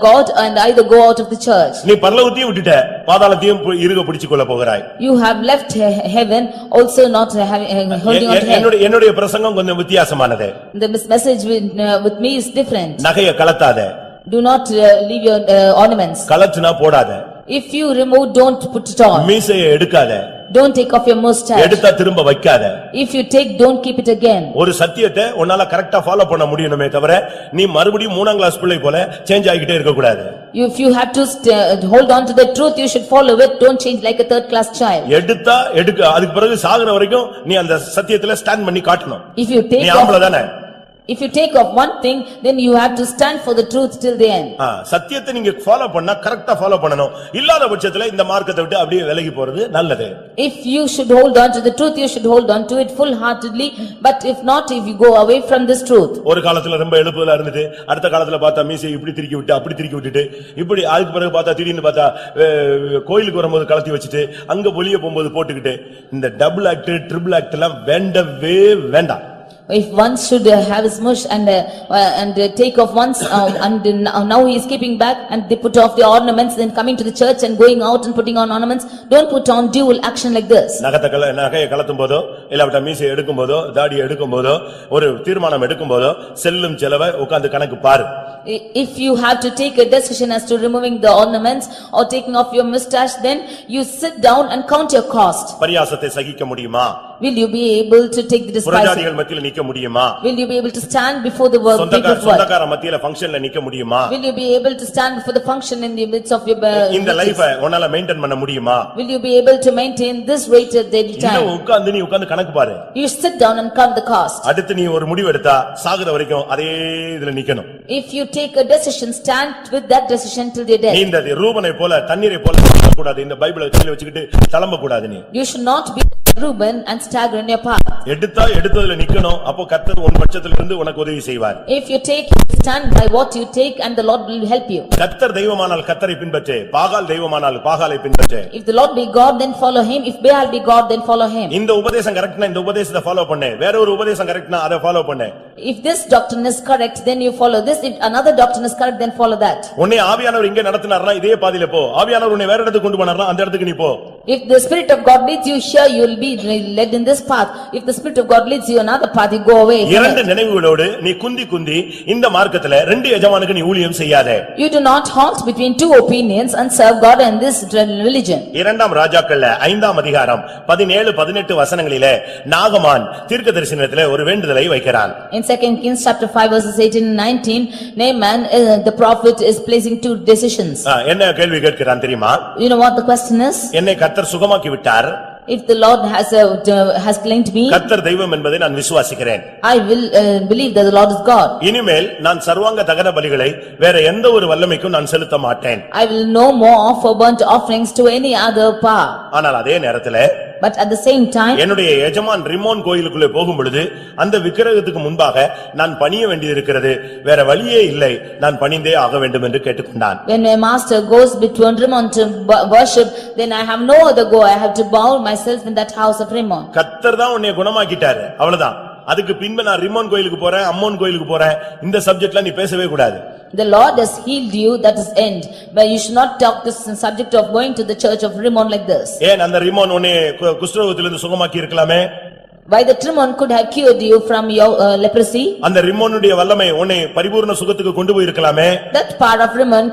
God and either go out of the church. நீ பரலோகத்தையும் விட்டுட்ட, பாதாளத்தையும் இறுக பிடிச்சுக் கொள்ள போகிறாய். You have left heaven, also not having holding on to hell. என்னுடைய பிரசங்கம் கொஞ்சம் வித்தியாசமானது. The message with me is different. நகைய கலத்தாத. Do not leave your ornaments. கலத்துனா போடாத. If you remove, don't put it on. மீசையை எடுக்காத. Don't take off your mustache. எடுத்தா திரும்ப வைக்காத. If you take, don't keep it again. ஒரு சத்தியத்தை உன்னால கரெக்ட்டா ஃபாலோ பண்ண முடியணுமே தவிர நீ மறுபடியும் 3ஆம் கிளாஸ் பிள்ளை போல சேஞ்ச் ஆகிட்டே இருக்க கூடாது. If you have to hold on to the truth, you should follow it. Don't change like a third class child. எடுத்தா எடுக்க, அதுக்கு பிறகு சாகுற வரைக்கும் நீ அந்த சத்தியத்துல ஸ்டாண்ட் பண்ணி காட்டணும். If you take நீ ஆம்பள தானே? If you take off one thing, then you have to stand for the truth till the end. சத்தியத்தை நீங்க ஃபாலோ பண்ணா கரெக்ட்டா ஃபாலோ பண்ணணும். இல்லாத பட்சத்துல இந்த மார்க்கத்தை விட்டு அப்படியே விலகி போறது நல்லது. If you should hold on to the truth, you should hold on to it full heartedly, but if not, if you go away from this truth. ஒரு காலத்துல ரொம்ப எழுப்புதலா இருந்துட்டு அடுத்த காலத்துல பார்த்தா மீசை இப்படி திருக்கி விட்டு அப்படி திருக்கி விட்டுட்டு இப்படி அதுக்கு பிறகு பார்த்தா திடீர்னு பார்த்தா கோயிலுக்கு வரும்போது கலத்தி வச்சிட்டு அங்க வெளிய போகும்போது போட்டுக்கிட்டு இந்த டபுள் ஆக்ட் ட்ரிபிள் ஆக்ட் எல்லாம் வேண்டவே வேண்டாம். If one should have his mush and take off once and now he is keeping back and they put off the ornaments, then coming to the church and going out and putting on ornaments, don't put on dual action like this. நகையை கலத்தும் போதோ இல்லாவிட்டா மீசை எடுக்கும் போதோ தாடி எடுக்கும் போதோ ஒரு தீர்மானம் எடுக்கும் போதோ செல்லும் செலவை உட்கார்ந்து கணக்கு பாரு. If you have to take a decision as to removing the ornaments or taking off your mustache, then you sit down and count your cost. பரியாசத்தை சகிக்க முடியுமா? Will you be able to take the despising? புறஜாதிகள் மத்தியில நிக்க முடியுமா? Will you be able to stand before the people of world? சொந்தக்கார மத்தியில ஃபங்க்ஷன்ல நிக்க முடியுமா? Will you be able to stand before the function in the midst of your இந்த லைஃபை உன்னால மெயின்டைன் பண்ண முடியுமா? Will you be able to maintain this rate at any time? நீ உட்கார்ந்து கணக்கு பாரு. You sit down and count the cost. அடுத்து நீ ஒரு முடிவு எடுத்தா சாகுற வரைக்கும் அதே இதுல நிக்கணும். If you take a decision, stand with that decision till the death. நீ இந்த ரூபனை போல தண்ணீரை போல கூடாது, இந்த பைபிளை கையில வச்சுக்கிட்டு தளம்ப கூடாது. நீ You should not be Reuben and stagger in your path. எடுத்ததுல நிக்கணும். அப்போ கர்த்தர் உன் பட்சத்துல இருந்து உனக்கு உதவி செய்வார். If you take, stand by what you take and the Lord will help you. கர்த்தர் தெய்வமானால் கர்த்தரை பின்பற்று, பாகால் தெய்வமானால் பாகாலை பின்பற்று. If the Lord be God, then follow him. If Baal be God, then follow him. இந்த உபதேசம் கரெக்ட்னா இந்த உபதேசத்தை ஃபாலோ பண்ணு, வேற ஒரு உபதேசம் கரெக்ட்னா அதை ஃபாலோ பண்ணு. If this doctrine is correct, then you follow this. If another doctrine is correct, then follow that. உன்னை ஆவியானவர் இங்க நடத்தினார்னா இதே பாதையில போ. ஆவியானவர் உன்னை வேற இடத்துக்கு கொண்டு போனார்னா அந்த இடத்துக்கு நீ போ. If the Spirit of God leads you here, you will be led in this path. If the Spirit of God leads you another path, you go away. இரண்டு நினைவுகளோடு நீ குந்தி இந்த மார்க்கத்துல ரெண்டு எஜமானுக்கு நீ ஊழியம் செய்யாதே. You do not halt between two opinions and serve God and this religion. இரண்டாம் ராஜாக்கள்ல 5ஆம் அதிகாரம் 17-18 வசனங்களிலே நாகமான் தீர்க்கதரிசனத்திலே ஒரு வேண்டுதலை வைக்கிறான். In 2 Kings chapter 5 verses 18 and 19, Naaman the prophet is placing two decisions. என்ன கேள்வி கேட்கிறான் தெரியுமா? You know what the question is? என்னை கர்த்தர் சுகமாக்கி விட்டார். If the Lord has claimed me, கர்த்தர் தெய்வம் என்பதை நான் விசுவாசிக்கிறேன். I will believe that the Lord is God. இனிமேல் நான் சர்வாங்க தகன பலிகளை வேற எந்த ஒரு வல்லமைக்கும் நான் செலுத்த மாட்டேன். I will no more offer burnt offerings to any other power. ஆனால் அதே நேரத்திலே But at the same time, என்னுடைய எஜமான் ரிமோன் கோயிலுக்குள்ளே போகும் பொழுது அந்த விக்கிரகத்துக்கு முன்பாக நான் பணிய வேண்டியிருக்கிறது, வேற வழியே இல்லை, நான் பணிந்தே ஆக வேண்டும் என்று கேட்டுக்கொண்டான். when my master goes between Rimmon to worship, then I have no other go. I have to bow myself in that house of Rimmon. கர்த்தர் தான் உன்னை குணமாக்கிட்டாரு, அவ்வளவுதான். அதுக்கு பின்பு நான் ரிமோன் கோயிலுக்கு போறேன், அம்மோன் கோயிலுக்கு போறேன், இந்த சப்ஜெக்ட்ல நீ பேசவே கூடாது. The Lord has healed you, that is end. But you should not talk this subject of going to the church of Rimmon like this. ஏன் அந்த ரிமோன் உன்னை குஷ்டரோகத்திலிருந்து சுகமாக்கி இருக்கலாமே? Why the Rimmon could have cured you from your leprosy? அந்த ரிம்மோனுடைய வல்லமை உன்னை பரிபூர்ண சுகத்துக்கு கொண்டு போய் இருக்கலாமே. That part of Rimmon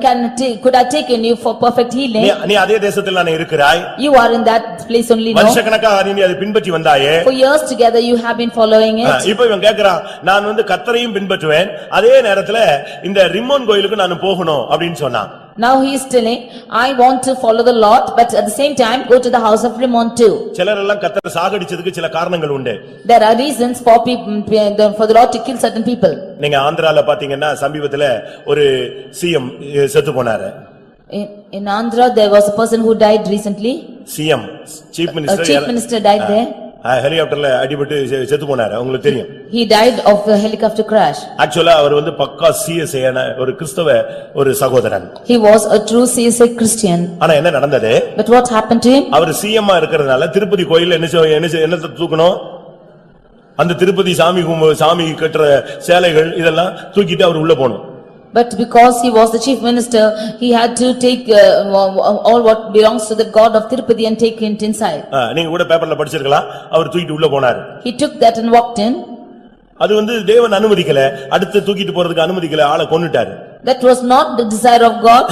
could have taken you for perfect healing. நீ அதே தேசத்தில் தானே இருக்கிறாய். You are in that place only now. வருஷக்கணக்காக நீ அதை பின்பற்றி வந்தாயே. For years together you have been following it. இப்போ இவன் கேக்குறான், நான் கர்த்தரையும் பின்பற்றுவேன், அதே நேரத்துல இந்த ரிம்மோன் கோயிலுக்கு நான் போகணும் அப்படின்னு சொன்னான். Now he is telling, I want to follow the Lord, but at the same time go to the house of Rimmon too. சிலர் எல்லாம் கர்த்தரை சாகடிச்சதுக்கு சில காரணங்கள் உண்டு. There are reasons for the Lord to kill certain people. நீங்க ஆந்திரால பாத்தீங்கன்னா சமீபத்துல ஒரு சிஎம் செத்து போனாரு. In Andhra there was a person who died recently. CM chief minister. A chief minister died there. ஹெலிகாப்டர்ல அடிபட்டு செத்து போனாரு, உங்களுக்கு தெரியும். He died of a helicopter crash. ஆக்சுவலா அவர் பக்கா சிஎஸ்ஐ ஒரு கிறிஸ்தவ ஒரு சகோதரன். He was a true CSI Christian. ஆனா என்ன நடந்தது? But what happened to him? அவர் சிஎம் இருக்கிறதுனால திருப்பதி கோயில்ல என்ன தூக்கணும்? அந்த திருப்பதி சாமி கட்டுற சேலைகள் இதெல்லாம் தூக்கிட்டு அவர் உள்ள போகணும். But because he was the chief minister, he had to take all what belongs to the god of Tirupati and take it inside. நீங்க கூட பேப்பர்ல படிச்சிருக்கலாம், அவர் தூக்கிட்டு உள்ள போனார். He took that and walked in. அது தேவன் அனுமதிக்கல, அடுத்து தூக்கிட்டு போறதுக்கு அனுமதிக்கல, ஆளை கொன்னுட்டாரு. That was not the desire of God.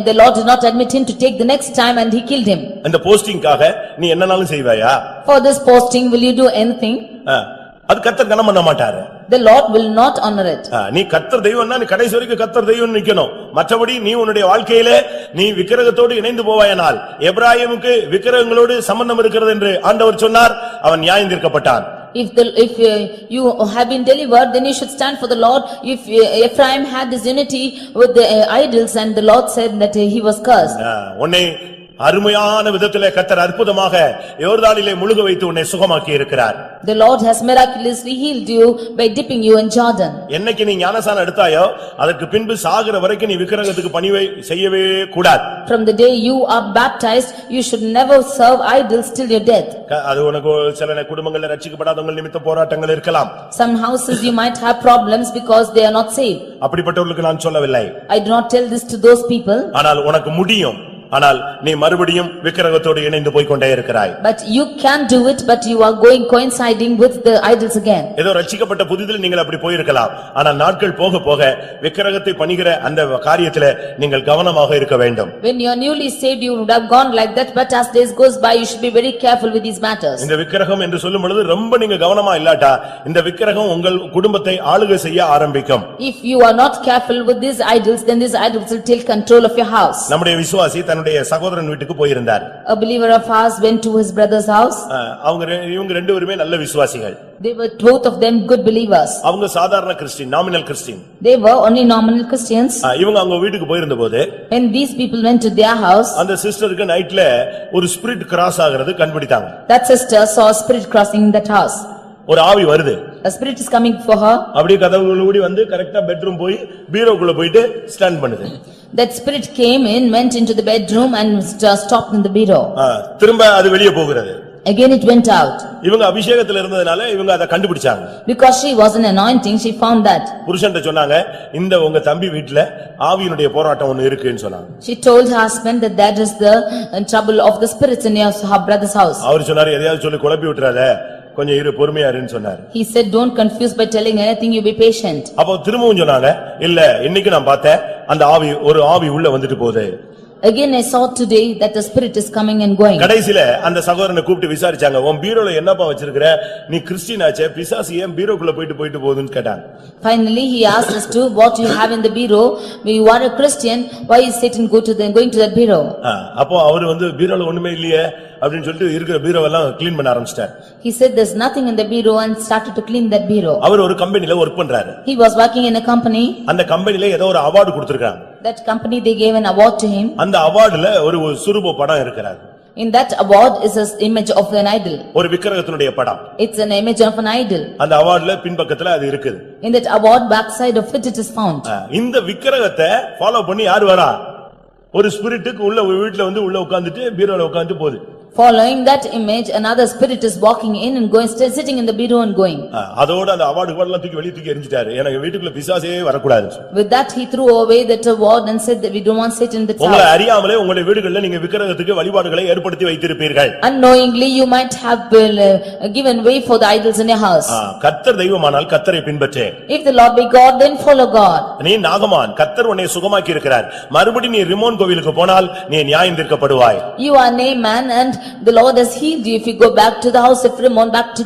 The Lord did not admit him to take the next time and he killed him. அந்த போஸ்டிங்காக நீ என்னனாலும் செய்வாயா? For this posting will you do anything? அது கர்த்தர் கனம் பண்ண மாட்டாரு. The Lord will not honor it. நீ கர்த்தர் தெய்வம்னா நீ கடைசி வரைக்கும் கர்த்தர் தெய்வம் நிக்கணும். மற்றபடி நீ உன்னுடைய வாழ்க்கையிலே நீ விக்கிரகத்தோடு இணைந்து போவாயானால், எபிராயீமுக்கு விக்கிரகங்களோடு சம்பந்தம் இருக்கிறது என்று ஆண்டவர் சொன்னார், அவன் நியாயம் தீர்க்கப்பட்டான். If you have been delivered, then you should stand for the Lord. If Ephraim had this unity with the idols and the Lord said that he was cursed. உன்னை அருமையான விதத்திலே கர்த்தர் அற்புதமாக யோர்தானிலே முழுக வைத்து உன்னை சுகமாக்கி இருக்கிறார். The Lord has miraculously healed you by dipping you in Jordan. என்னைக்கு நீ ஞானஸ்நானம் எடுத்தாயோ அதற்கு பின்பு சாகிற வரைக்கும் நீ விக்கிரகத்துக்கு பணிவை செய்யவே கூடாது. From the day you are baptized, you should never serve idols till your death. அது சில குடும்பங்கள்ல ரட்சிக்கப்படாதவங்க நிமித்த போராட்டங்கள் இருக்கலாம். Some houses you might have problems because they are not saved. அப்படிப்பட்டவர்களுக்கு நான் சொல்லவில்லை. I do not tell this to those people. ஆனால் உனக்கு முடியும். ஆனால் நீ மறுபடியும் விக்கிரகத்தோடு இணைந்து போய் கொண்டே இருக்கிறாய். But you can do it, but you are going coinciding with the idols again. ஏதோ ரட்சிக்கப்பட்ட புதிதில் நீங்கள் அப்படி போயிருக்கலாம். ஆனால் நாட்கள் போக போக விக்கிரகத்தை பணிகிற அந்த காரியத்திலே நீங்கள் கவனமாக இருக்க வேண்டும். When you are newly saved, you would have gone like that, but as days goes by, you should be very careful with these matters. இந்த விக்கிரகம் என்று சொல்லும் பொழுது ரொம்ப நீங்க கவனமா இல்லாட்டா இந்த விக்கிரகம் உங்கள் குடும்பத்தை ஆளுகை செய்ய ஆரம்பிக்கும். If you are not careful with these idols, then these idols will take control of your house. நம்முடைய விசுவாசி தன்னுடைய சகோதரன் வீட்டுக்கு போயிருந்தார். A believer of ours went to his brother's house. இவங்க ரெண்டு பேருமே நல்ல விசுவாசிகள். They were both of them good believers. அவங்க சாதாரண Christian, nominal Christian. They were only nominal Christians. இவங்க அவங்க வீட்டுக்கு போயிருந்தபோது when these people went to their house, அந்த சிஸ்டருக்கு நைட்ல ஒரு ஸ்பிரிட் கிராஸ் ஆகிறது கண்டுபிடித்தாங்க. that sister saw a spirit crossing in that house. ஒரு ஆவி வருது. A spirit is coming for her. அப்படியே கதவுக்குள்ள ஓடி வந்து கரெக்ட்டா பெட்ரூம் போய் பீரோக்குள்ள போயிட்டு ஸ்டாண்ட் பண்ணுது. That spirit came in, went into the bedroom and stopped in the bureau. திரும்ப அது வெளியே போகிறது. Again it went out. இவங்க அபிஷேகத்துல இருந்ததனால இவங்க அத கண்டுபிடிச்சாங்க. Because she was an anointing, she found that. புருஷன்ட்ட சொன்னாங்க, இந்த உங்க தம்பி வீட்ல ஆவியினுடைய போராட்டம் ஒன்னு இருக்குன்னு சொன்னாங்க. She told her husband that is the trouble of the spirits in her brother's house. அவர் சொன்னாரு, எதையாவது சொல்லி குழப்பி விட்டுறாத, கொஞ்சம் இரு, பொறுமையா இருன்னு சொன்னாரு. He said, don't confuse by telling anything, you be patient. அப்போ திரும்பவும் சொன்னாங்க, இல்ல இன்னைக்கு நான் பார்த்தேன் அந்த ஒரு ஆவி உள்ள வந்துட்டு போகுது. Again I saw today that the spirit is coming and going. கடைசில அந்த சகோதரனை கூப்பிட்டு விசாரிச்சாங்க, உன் பீரோல என்னப்பா வச்சிருக்கிற, நீ கிறிஸ்டியன் ஆச்சே, பிசாசு ஏன் பீரோக்குள்ள போயிட்டு போகுதுன்னு கேட்டாங்க. Finally he asked us to what you have in the bureau, you are a Christian, why is Satan going to that bureau? அப்போ அவர் பீரோல ஒண்ணுமே இல்லையே அப்படினு சொல்லிட்டு இருக்கிற பீரோவெல்லாம் க்ளீன் பண்ண ஆரம்பிச்சிட்டார். He said there's nothing in the bureau and started to clean that bureau. அவர் ஒரு கம்பெனில வர்க் பண்றாரு. He was working in a company. அந்த கம்பெனில ஏதோ ஒரு அவார்ட் கொடுத்திருக்காங்க. That company they gave an award to him. அந்த அவார்ட்ல ஒரு சுரூப படம் இருக்கிறது. In that award is an image of an idol. ஒரு விக்கிரகத்தினுடைய படம். It's an image of an idol. அந்த அவார்ட்ல பின்பக்கத்துல அது இருக்குது. In that award backside of it is found. இந்த விக்கிரகத்தை ஃபாலோ பண்ணி யார் வரா? ஒரு ஸ்பிரிட்டுக்கு உள்ள வீட்ல உள்ள உட்கார்ந்துட்டு பீரோல உட்கார்ந்து போகுது. Following that image, another spirit is walking in and going, still sitting in the bureau and going. அதோட அந்த அவார்டு எல்லாம் தூக்கி வெளிய தூக்கி எறிஞ்சிட்டாரு. எனக்கு வீட்டுக்குள்ள பிசாசே வரக்கூடாது. With that he threw away that award and said that we don't want Satan in the உங்களை house. அறியாமலே உங்களுடைய வீடுகளில் நீங்க விக்கிரகத்துக்கு வழிபாடுகளை ஏற்படுத்தி வைத்திருப்பீர்கள். Unknowingly you might have given way for the idols in your house. கர்த்தர் தெய்வமானால் கர்த்தரை பின்பற்றே. If the Lord be God, then follow God. நீ நாகமான், கர்த்தர் உன்னை சுகமாக்கி இருக்கிறார். மறுபடியும் நீ ரிமோன் கோவிலுக்கு போனால் நீ நியாயம் தீர்க்கப்படுவாய். You are Naaman and the Lord has healed you. If you go back to the house of Rimmon, back to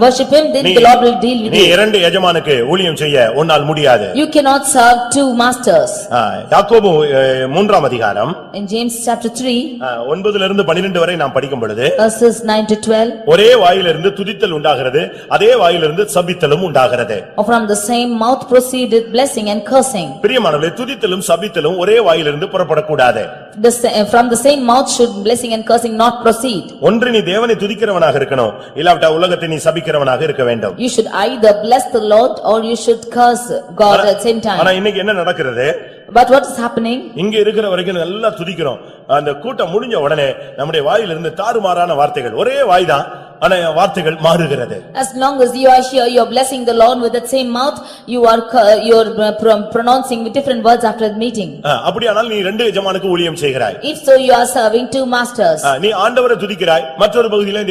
worship him, then the Lord will deal with நீ you. இரண்டு எஜமானுக்கு ஊழியம் செய்ய உன்னால் முடியாது. You cannot serve two masters. யாக்கோபு 3ஆம் அதிகாரம் In James chapter 3, 9 இருந்து 12 வரை நாம் படிக்கும் பொழுது verses 9 to 12, ஒரே வாயிலிருந்து துதித்தல் உண்டாகிறது, அதே வாயிலிருந்து சபித்தலும் உண்டாகிறது. from the same mouth proceeded blessing and cursing. பிரியமானவர்களே, துதித்தலும் சபித்தலும் ஒரே வாயிலிருந்து புறப்படக்கூடாது. From the same mouth should blessing and cursing not proceed. ஒன்று நீ தேவனை துதிக்கிறவனாக இருக்கணும், இல்லாவிட்டா உலகத்தை நீ சபிக்கிறவனாக இருக்க வேண்டும். You should either bless the Lord or you should curse God at the same ஆனா time. இன்னைக்கு என்ன நடக்கிறது? But what is happening? இங்க இருக்கிற வரைக்கும் நல்லா துதிக்கிறோம். அந்த கூட்டம் முடிஞ்ச உடனே நம்முடைய வாயிலிருந்து தாறுமாறான வார்த்தைகள், ஒரே வாய்தான் ஆனா வார்த்தைகள் மாறுகிறது. As long as you are here, you are blessing the Lord with that same mouth, you are pronouncing with different words after the meeting. அப்படியானால் நீ ரெண்டு எஜமானுக்கு ஊழியம் செய்கிறாய். If so, you are serving two masters. நீ ஆண்டவரை துதிக்கிறாய், மற்றொரு பகுதியில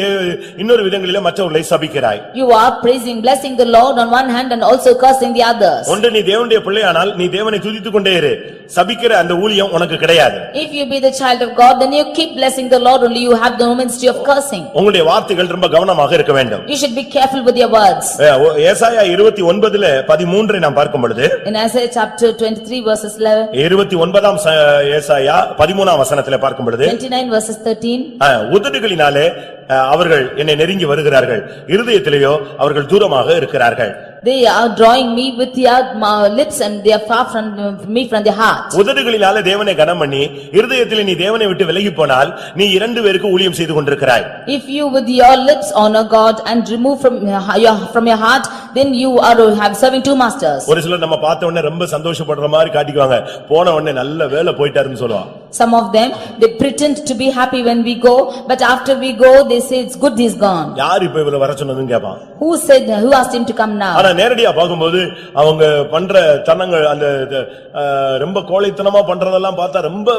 இன்னொரு விதங்களிலே மற்றவர்களை சபிக்கிறாய். You are praising, blessing the Lord on one hand and also cursing the others. ஒன்று நீ தேவனுடைய பிள்ளையானால் நீ தேவனை துதித்துக் கொண்டே இரு. சபிக்கிற அந்த ஊழியம் உனக்கு கிடையாது. If you be the child of God, then you keep blessing the Lord, only you have the ministry of cursing. உங்களுடைய வார்த்தைகள் ரொம்ப கவனமாக இருக்க வேண்டும். You should be careful with your words. ஏசாயா 29:13 நாம் பார்க்கும் பொழுது, In Isaiah chapter 23 verses 11, 29ஆம் ஏசாயா 13ஆம் வசனத்திலே பார்க்கும் பொழுது, 29 verses 13, உதடுகளினாலே அவர்கள் என்னை நெருங்கி வருகிறார்கள், இருதயத்திலேயோ அவர்கள் தூரமாக இருக்கிறார்கள். they are drawing me with their lips and they are far from me from their heart. உதடுகளினாலே தேவனை கனம் பண்ணி இருதயத்திலே நீ தேவனை விட்டு விலகி போனால் நீ இரண்டு பேருக்கு ஊழியம் செய்து கொண்டிருக்கிறாய். If you with your lips honor God and remove from your heart, then you are have serving two masters. ஒரு சிலர் நம்ம பார்த்த உடனே ரொம்ப சந்தோஷப்படுற மாதிரி காட்டிக்குவாங்க, போன உடனே நல்ல வேலை போயிட்டாருன்னு சொல்லுவாங்க. Some of them, they pretend to be happy when we go, but after we go, they say it's good he's gone. யார் இப்ப இவள வர சொன்னதுன்னு கேட்பான். Who asked him to come now? ஆனா நேரடியா பாக்கும்போது அவங்க பண்ற தனங்கள் அந்த ரொம்ப கோழைத்தனமா பண்றதெல்லாம் பார்த்தா ரொம்ப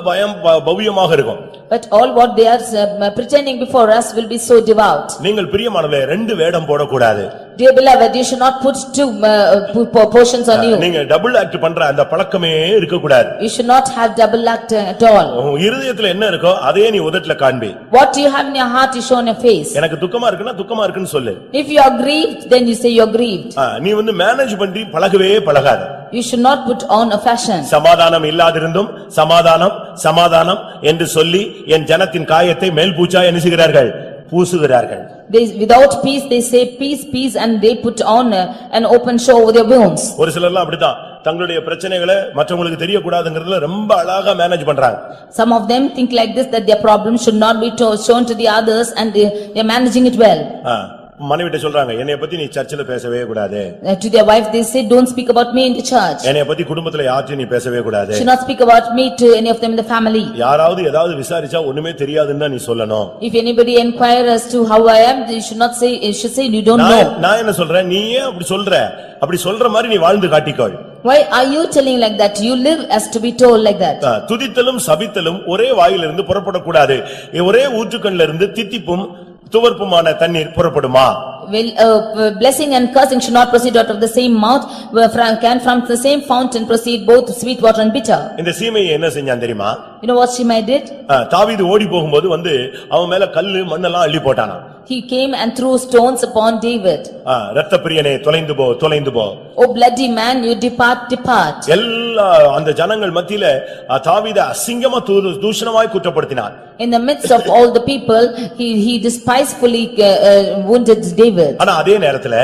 பவ்யமாக இருக்கும். But all what they are pretending before us will be so devout. நீங்கள் பிரியமானவர்களே, ரெண்டு வேடம் போடக்கூடாது. Dear beloved, you should not put two portions on you. நீங்க டபுள் ஆக்ட் பண்ற அந்த பழக்கமே இருக்க கூடாது. You should not have double act at all. இருதயத்துல என்ன இருக்கோ அதே நீ உதட்டுல காண்பி. What you have in your heart you show on your face. எனக்கு துக்கமா இருக்குன்னா துக்கமா இருக்குன்னு சொல்லு. If you are grieved, then you say you are grieved. நீ மேனேஜ் பண்ணி பழகவே பழகாத. You should not put on a fashion. சமாதானம் இல்லாதிருந்தும் சமாதானம் சமாதானம் என்று சொல்லி என் ஜனத்தின் காயத்தை மேல் பூச்சா என்ன செய்கிறார்கள்? பூசுகிறார்கள். Without peace they say peace peace and they put on an open show over their wounds. ஒரு சிலர்லாம் அப்படிதான் தங்களுடைய பிரச்சனைகளை மற்றவங்களுக்கு தெரியக்கூடாதுங்கிறதுல ரொம்ப அழகா மேனேஜ் பண்றாங்க. Some of them think like this, that their problems should not be shown to the others and they are managing it well. மனைவிட்ட சொல்றாங்க, என்னைய பத்தி நீ சர்ச்சில பேசவே கூடாது. To their wife they say, don't speak about me in the church. என்னைய பத்தி குடும்பத்துல யார்கிட்டயும் நீ பேசவே கூடாது. Should not speak about me to any of them in the family. யாராவது ஏதாவது விசாரிச்சா ஒண்ணுமே தெரியாதுன்னு தான் நீ சொல்லணும். If anybody inquire as to how I am, they should not say, you should say you don't know. நான் என்ன சொல்றேன், நீ ஏன் அப்படி சொல்ற? அப்படி சொல்ற மாதிரி நீ வாழ்ந்து காட்டிக்கொள். Why are you telling like that? You live as to be told like that. துதித்தலும் சபித்தலும் ஒரே வாயிலிருந்து புறப்படக்கூடாது. ஒரே ஊற்றுக்கண்ணிலிருந்து இருந்து தித்திப்பும் துவர்ப்புமான தண்ணீர் புறப்படுமா? Well, blessing and cursing should not proceed out of the same mouth, can from the same fountain proceed both sweet water and bitter. இந்த சீமையை என்ன செஞ்சான் தெரியுமா? You know what Shimei did? தாவீது ஓடி போகும்போது அவன் மேல கல்லு மண்ணெல்லாம் அள்ளி போட்டானா. He came and threw stones upon David. இரத்தப்பிரியனே தொலைந்து போ தொலைந்து போ. Oh bloody man, you depart depart. எல்லா அந்த ஜனங்கள் மத்தியில தாவீதை அசிங்கமா தூஷணமாய் குற்றப்படுத்தினார். In the midst of all the people, he despisefully wounded David. ஆனா அதே நேரத்துல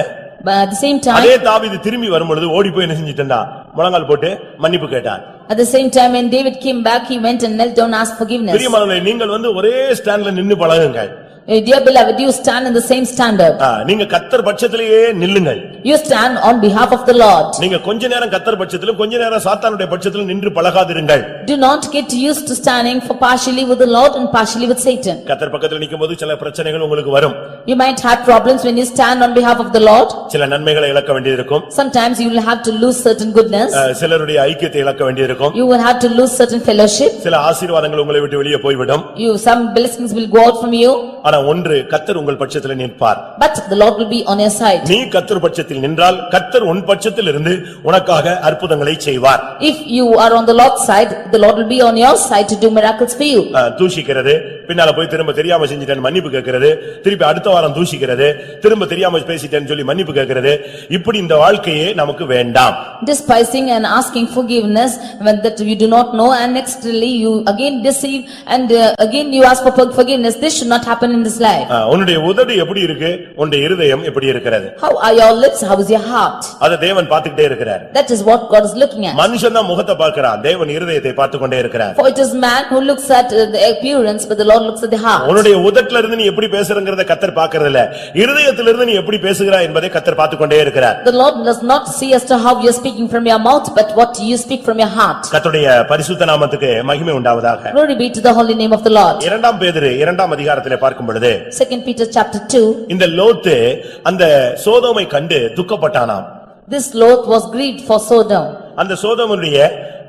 But at the same time, அதே தாவீது திரும்பி வரும்பொழுது ஓடி போய் என்ன செஞ்சிட்டா? முழங்கால் போட்டு மன்னிப்பு கேட்டான். At the same time, when David came back, he went and knelt down and asked forgiveness. பிரியமானவர்களே, நீங்கள் ஒரே ஸ்டாண்ட்ல நின்னு பழகுங்க. Dear beloved, you stand in the same standard. நீங்க கர்த்தர் பட்சத்திலேயே நில்லுங்கள். You stand on behalf of the Lord. நீங்க கொஞ்ச நேரம் கர்த்தர் பட்சத்திலும் கொஞ்ச நேரம் சாத்தானுடைய பட்சத்திலும் நின்று பழகாதிருங்கள். Do not get used to standing for partially with the Lord and partially with Satan. கர்த்தர் பக்கத்துல நிக்கும்போது சில பிரச்சனைகள் உங்களுக்கு வரும். You might have problems when you stand on behalf of the Lord. சில நன்மைகளை இழக்க வேண்டியிருக்கும். Sometimes you will have to lose certain goodness. சிலருடைய ஐக்கியத்தை இழக்க வேண்டியிருக்கும். You will have to lose certain fellowship. சில ஆசீர்வாதங்கள் உங்களை விட்டு வெளியே போய்விடும். Some blessings will go out from you. ஆனா ஒன்று கர்த்தர் உங்கள் பட்சத்திலே நிற்பார். But the Lord will be on your side. நீ கர்த்தர் பட்சத்தில் நின்றால் கர்த்தர் உன் பட்சத்தில் இருந்து உனக்காக அற்புதங்களை செய்வார். If you are on the Lord's side, the Lord will be on your side to do miracles for you. தூஷிக்கிறது, பின்னால போய் திரும்ப தெரியாம செஞ்சிட்டேன் மன்னிப்பு கேட்கிறது, திருப்பி அடுத்த வாரம் தூஷிக்கிறது, திரும்ப தெரியாம பேசிட்டேன்னு சொல்லி மன்னிப்பு கேட்கிறது, இப்படி இந்த வாழ்க்கையே நமக்கு வேண்டாம். Despising and asking forgiveness when that you do not know, and nextly you again deceive and again you ask for forgiveness. This should not happen in this life. உன்னுடைய உதடு எப்படி இருக்கு, உன்னுடைய இருதயம் எப்படி இருக்கிறது? How are your lips? How is your heart? அத தேவன் பார்த்துக்கிட்டே இருக்கிறார். That is what God is looking at. மனுஷன் தான் முகத்தை பார்க்கறான், தேவன் இருதயத்தை பார்த்து கொண்டே இருக்கிறார். For it is man who looks at the appearance, but the Lord looks at the heart. உன்னுடைய உதட்டுல இருந்து நீ எப்படி பேசுறங்கறத கர்த்தர் பார்க்கறது இல்ல, இருதயத்தில இருந்து நீ எப்படி பேசுகிறாய் என்பதை கர்த்தர் பார்த்து கொண்டே இருக்கிறார். The Lord does not see as to how you are speaking from your mouth, but what you speak from your heart. கர்த்தருடைய பரிசுத்த நாமத்துக்கு மகிமை உண்டாவதாக. Glory be to the holy name of the Lord. இரண்டாம் பேதுரு இரண்டாம் அதிகாரத்திலே பார்க்கும் பொழுது 2 Peter chapter 2. இந்த லோத்து அந்த சோதோமை கண்டு துக்கப்பட்டானாம். This Lot was grieved for Sodom. அந்த சோதோமுடைய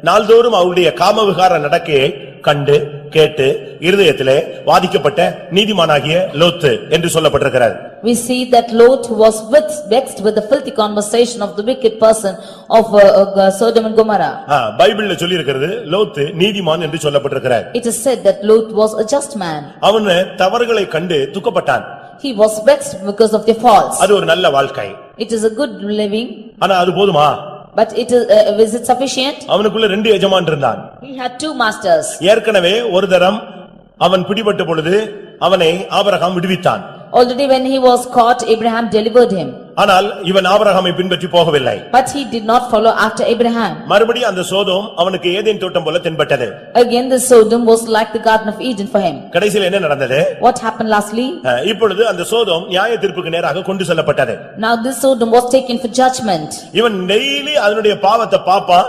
நாள்தோறும் அவருடைய காமவிகார நடக்கையை கண்டு கேட்டு இருதயத்திலே வாதிக்கப்பட்ட நீதிமானாகிய லோத்து என்று சொல்லப்பட்டிருக்கிறார். We see that Lot was vexed with the filthy conversation of the wicked person of Sodom and Gomorrah. பைபிள்ல சொல்லி இருக்கிறது லோத்து நீதிமான் என்று சொல்லப்பட்டிருக்கிறார். It is said that Lot was a just man. அவன் தவறுகளை கண்டு துக்கப்பட்டான். He was vexed because of their faults. அது ஒரு நல்ல வாழ்க்கை. It is a good living. ஆனா அது போதுமா? But is it sufficient? அவனுக்குள்ள ரெண்டு எஜமான் இருந்தான். He had two masters. ஏற்கனவே ஒரு தரம் அவன் பிடிபட்ட பொழுது அவனை Abraham விடுவித்தான். Already when he was caught, Abraham delivered him. ஆனால் இவன் ஆபிரகாமை பின்பற்றி போகவில்லை. But he did not follow after Abraham. மறுபடியும் அந்த சோதோம் அவனுக்கு ஏதேன் தோட்டம் போல தென்பட்டது. Again the Sodom was like the Garden of Eden for him. கடைசியில் என்ன நடந்தது? What happened lastly? இப்பொழுது அந்த சோதோம் நியாய தீர்ப்புக்கு நேராக கொண்டு செல்லப்பட்டது. Now this Sodom was taken for judgment. இவன் டெய்லி அதனுடைய பாவத்தை பாப்பா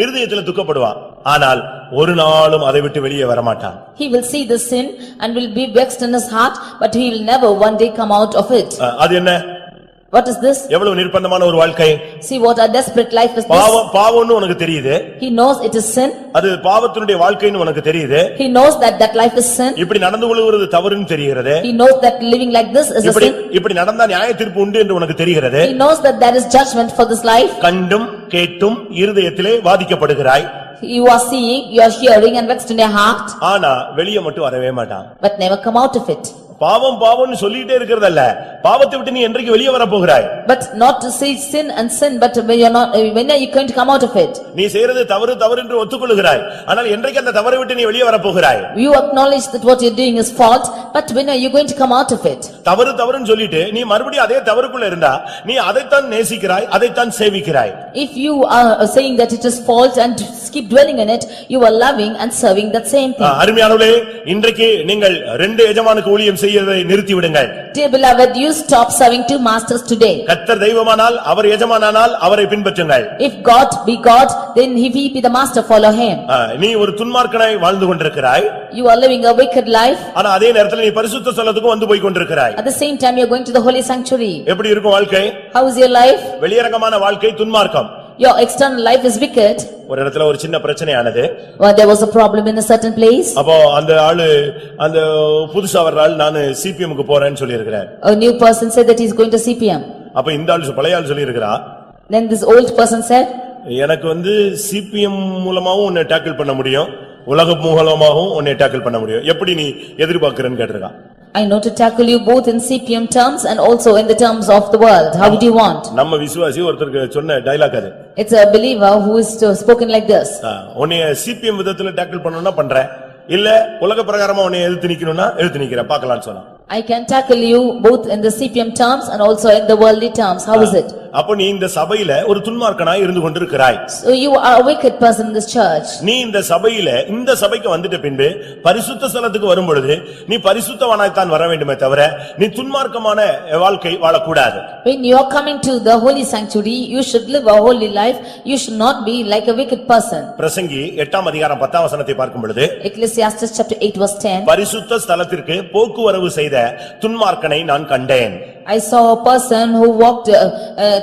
இருதயத்தில் துக்கப்படுவான். ஆனால் ஒரு நாளும் அதை விட்டு வெளியே வரமாட்டான். He will see the sin and will be vexed in his heart, but he will never one day come out of it. அது என்ன? What is this? எவ்வளவு நிர்பந்தமான ஒரு வாழ்க்கை. See what a desperate life is this. பாவம்னு உனக்கு தெரியுது. He knows it is sin. அது பாவத்தினுடைய வாழ்க்கைன்னு உனக்கு தெரியுது. He knows that life is sin. இப்படி நடந்து கொள்வது தவறுன்னு தெரிகிறது. He knows that living like this is a sin. இப்படி நடந்தா நியாய தீர்ப்பு உண்டு என்று உனக்கு தெரிகிறது. He knows that there is judgment for this life. கண்டும் கேட்டும் இருதயத்திலே வாதிக்கப்படுகிறாய். You are seeing, you are hearing and vexed in your heart. ஆனா வெளியே மட்டும் வரவே மாட்டான். But never come out of it. பாவம் பாவம்னு சொல்லிட்டே இருக்கிறதல்ல, பாவத்தை விட்டு நீ என்றைக்கு வெளியே வர போகிறாய்? But not to say sin and sin, but when are you going to come out of it? நீ செய்யறது தவறு தவறு என்று ஒத்துக்கொள்கிறாய், ஆனால் என்றைக்கு அந்த தவறை விட்டு நீ வெளியே வர போகிறாய்? You acknowledge that what you are doing is fault, but when are you going to come out of it? தவறு தவறுன்னு சொல்லிட்டு நீ மறுபடியும் அதே தவறுக்குள்ள இருந்தா நீ அதைத்தான் நேசிக்கிறாய், அதைத்தான் சேவிக்கிறாய். If you are saying that it is fault and keep dwelling in it, you are loving and serving that same thing. அருமையானவர்களே, இன்றைக்கு நீங்கள் ரெண்டு எஜமானுக்கு ஊழியம் செய்யறதை நிறுத்தி விடுங்கள். Dear beloved, you stop serving two masters today. கர்த்தர் தெய்வமானால் அவர் எஜமானானால் அவரை பின்பற்றுங்கள். If God be God, then if he be the master, follow him. நீ ஒரு துன்மார்க்கனாய் வாழ்ந்து கொண்டிருக்கிறாய். You are living a wicked life. ஆனா அதே நேரத்தில் நீ பரிசுத்த ஸ்தலத்துக்கு வந்து போய் கொண்டிருக்கிறாய். At the same time you are going to the holy sanctuary. எப்படி இருக்கும் வாழ்க்கை? How is your life? வெளியரங்கமான வாழ்க்கை துன்மார்க்கம். Your external life is wicked. ஒரு இடத்துல ஒரு சின்ன பிரச்சனையானது. There was a problem in a certain place. அப்போ அந்த ஆளு அந்த புதுசா வர்ற ஆள் நான் சிபிஎம் க்கு போறேன்னு சொல்லி இருக்கிறார். A new person said that he is going to CPM. அப்ப இந்த ஆளு பழைய ஆள் சொல்லி இருக்கறா. Then this old person said, எனக்கு சிபிஎம் மூலமாவும் உன்னை டாக்கிள் பண்ண முடியும், உலக மூலமாவும் உன்னை டாக்கிள் பண்ண முடியும். எப்படி நீ எதிர்பார்க்கறன்னு கேட்டிருக்கா. I know to tackle you both in CPM terms and also in the terms of the world. How would you want? நம்ம விசுவாசி ஒருத்தருக்கு சொன்ன டயலாக் அது. It's a believer who is spoken like this. உன்னை சிபிஎம் விதத்துல tackle பண்ணனும்னா பண்றேன், இல்ல உலக பிரகாரமா உன்னை எதிர்த்து நிக்கணும்னா எதிர்த்து நிக்கிறேன், பார்க்கலாம்னு சொன்னான். I can tackle you both in the CPM terms and also in the worldly terms. How is it? அப்ப நீ இந்த சபையில ஒரு துன்மார்க்கனாய் இருந்து கொண்டிருக்கிறாய். So you are a wicked person in this church. நீ இந்த சபையில இந்த சபைக்கு வந்துட்ட பின்பு பரிசுத்த ஸ்தலத்துக்கு வரும் பொழுது நீ பரிசுத்தவானாய் தான் வர வேண்டுமே தவிர நீ துன்மார்க்கமான வாழ்க்கை வாழக்கூடாது. When you are coming to the holy sanctuary, you should live a holy life. You should not be like a wicked person. பிரசங்கி 8ஆம் அதிகாரம் 10ஆம் வசனத்தை பார்க்கும் பொழுது Ecclesiastes chapter 8 verse 10. பரிசுத்த ஸ்தலத்திற்கு போக்குவரவு செய்த துன்மார்க்கனை நான் கண்டேன். I saw a person who walked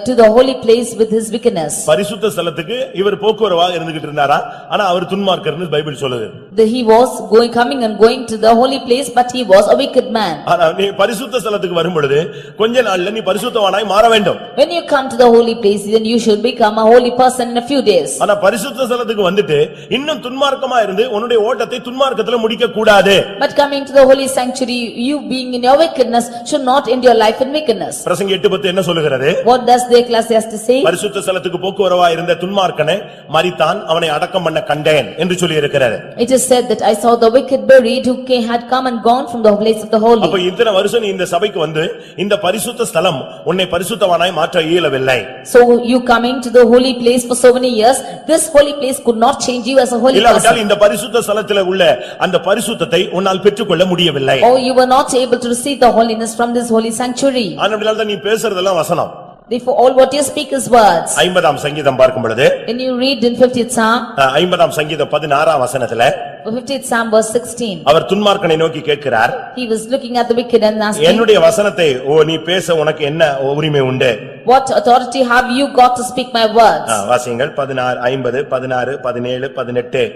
to the holy place with his wickedness. பரிசுத்த ஸ்தலத்துக்கு இவர் போக்குவரவா இருந்துகிட்டு இருந்தாரா? ஆனா அவர் துன்மார்க்கர்னு பைபிள் சொல்லுது. He was coming and going to the holy place, but he was a wicked man. ஆனா நீ பரிசுத்த ஸ்தலத்துக்கு வரும் பொழுது கொஞ்ச நாள்ல நீ பரிசுத்தவானாய் மாற வேண்டும். When you come to the holy place, then you should become a holy person in a few days. ஆனா பரிசுத்த ஸ்தலத்துக்கு வந்துட்டு இன்னும் துன்மார்க்கமா இருந்து உன்னுடைய ஓட்டத்தை துன்மார்க்கத்துல முடிக்க கூடாது. But coming to the holy sanctuary, you being in your wickedness should not end your life in wickedness. பிரசங்கி 8:10 என்ன சொல்லுகிறது? What does the Ecclesiastes say? பரிசுத்த ஸ்தலத்துக்கு போக்குவரவா இருந்த துன்மார்க்கனை மரித்தான், அவனை அடக்கம் பண்ண கண்டேன் என்று சொல்லி இருக்கிறது. It is said that I saw the wicked buried who had come and gone from the place of the holy. அப்ப இத்தனை வருஷம் நீ இந்த சபைக்கு வந்து இந்த பரிசுத்த ஸ்தலம் உன்னை பரிசுத்தவானாய் மாற்ற இயலவில்லை. So you coming to the holy place for so many years, this holy place could not change you as a holy இல்லாவிட்டால் person. இந்த பரிசுத்த ஸ்தலத்திலே உள்ள அந்த பரிசுத்தத்தை உன்னால் பெற்றுக்கொள்ள முடியவில்லை. Or you were not able to receive the holiness from this holy sanctuary. ஆனபடியால் தான் நீ பேசுறதெல்லாம் வசனம். Therefore all what you speak is words. 50ஆம் சங்கீதம் பார்க்கும் பொழுது When you read in 50th Psalm, 50ஆம் சங்கீதம் 16ஆம் வசனத்திலே 50th Psalm verse 16. அவர் துன்மார்க்கனை நோக்கி கேட்கிறார், He was looking at the wicked and asking, என்னுடைய வசனத்தை நீ பேச உனக்கு என்ன உரிமை உண்டு? what authority have you got to speak my words? வாசியுங்கள் 16 50 16 17 18.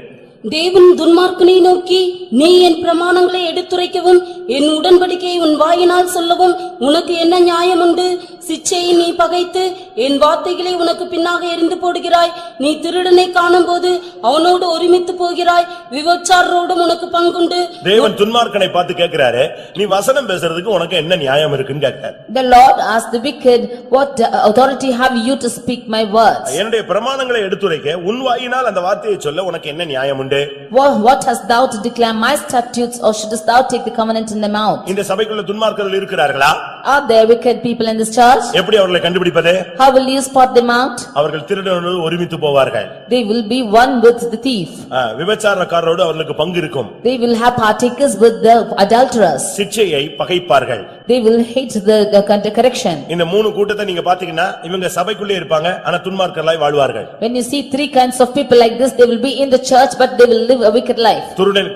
தேவன் துன்மார்க்கனை நோக்கி, நீ என் பிரமாணங்களை எடுத்துரைக்கவும் என் உடன்படிக்கையை உன் வாயினால் சொல்லவும் உனக்கு என்ன நியாயம் உண்டு? சிச்சையை நீ பகைத்து என் வார்த்தைகளை உனக்கு பின்னாக எறிந்து போடுகிறாய். நீ திருடனை காணும்போது அவனோடு ஒருமித்து போகிறாய். விபச்சாரரோடும் உனக்கு பங்குண்டு. தேவன் துன்மார்க்கனை பார்த்து கேட்கிறாரு, நீ வசனம் பேசுறதுக்கு உனக்கு என்ன நியாயம் இருக்குன்னு கேட்கிறார். The Lord asked the wicked, what authority have you to speak my words? என்னுடைய பிரமாணங்களை எடுத்துரைக்க உன் வாயினால் அந்த வார்த்தையை சொல்ல உனக்கு என்ன நியாயம் உண்டு? What hast thou to declare my statutes, or shouldest thou take the covenant in the mouth? இந்த சபைக்குள்ள துன்மார்க்கர்கள் இருக்கிறார்களா? Are there wicked people in this church? எப்படி அவர்களை கண்டுபிடிப்பது? How will you spot them out? அவர்கள் திருடனோடு ஒருமித்து போவார்கள். They will be one with the thief. விபச்சாரக்காரரோடு அவர்களுக்கு பங்கு இருக்கும். They will have partakers with the adulterers. சிட்சையை பகைப்பார்கள். They will hate the correction. இந்த மூணு கூட்டத்தை நீங்க பாத்தீங்கன்னா இவங்க சபைக்குள்ளே இருப்பாங்க, ஆனா துன்மார்க்கர்களாய் வாழ்வார்கள். When you see three kinds of people like this, they will be in the church, but they will live a wicked life.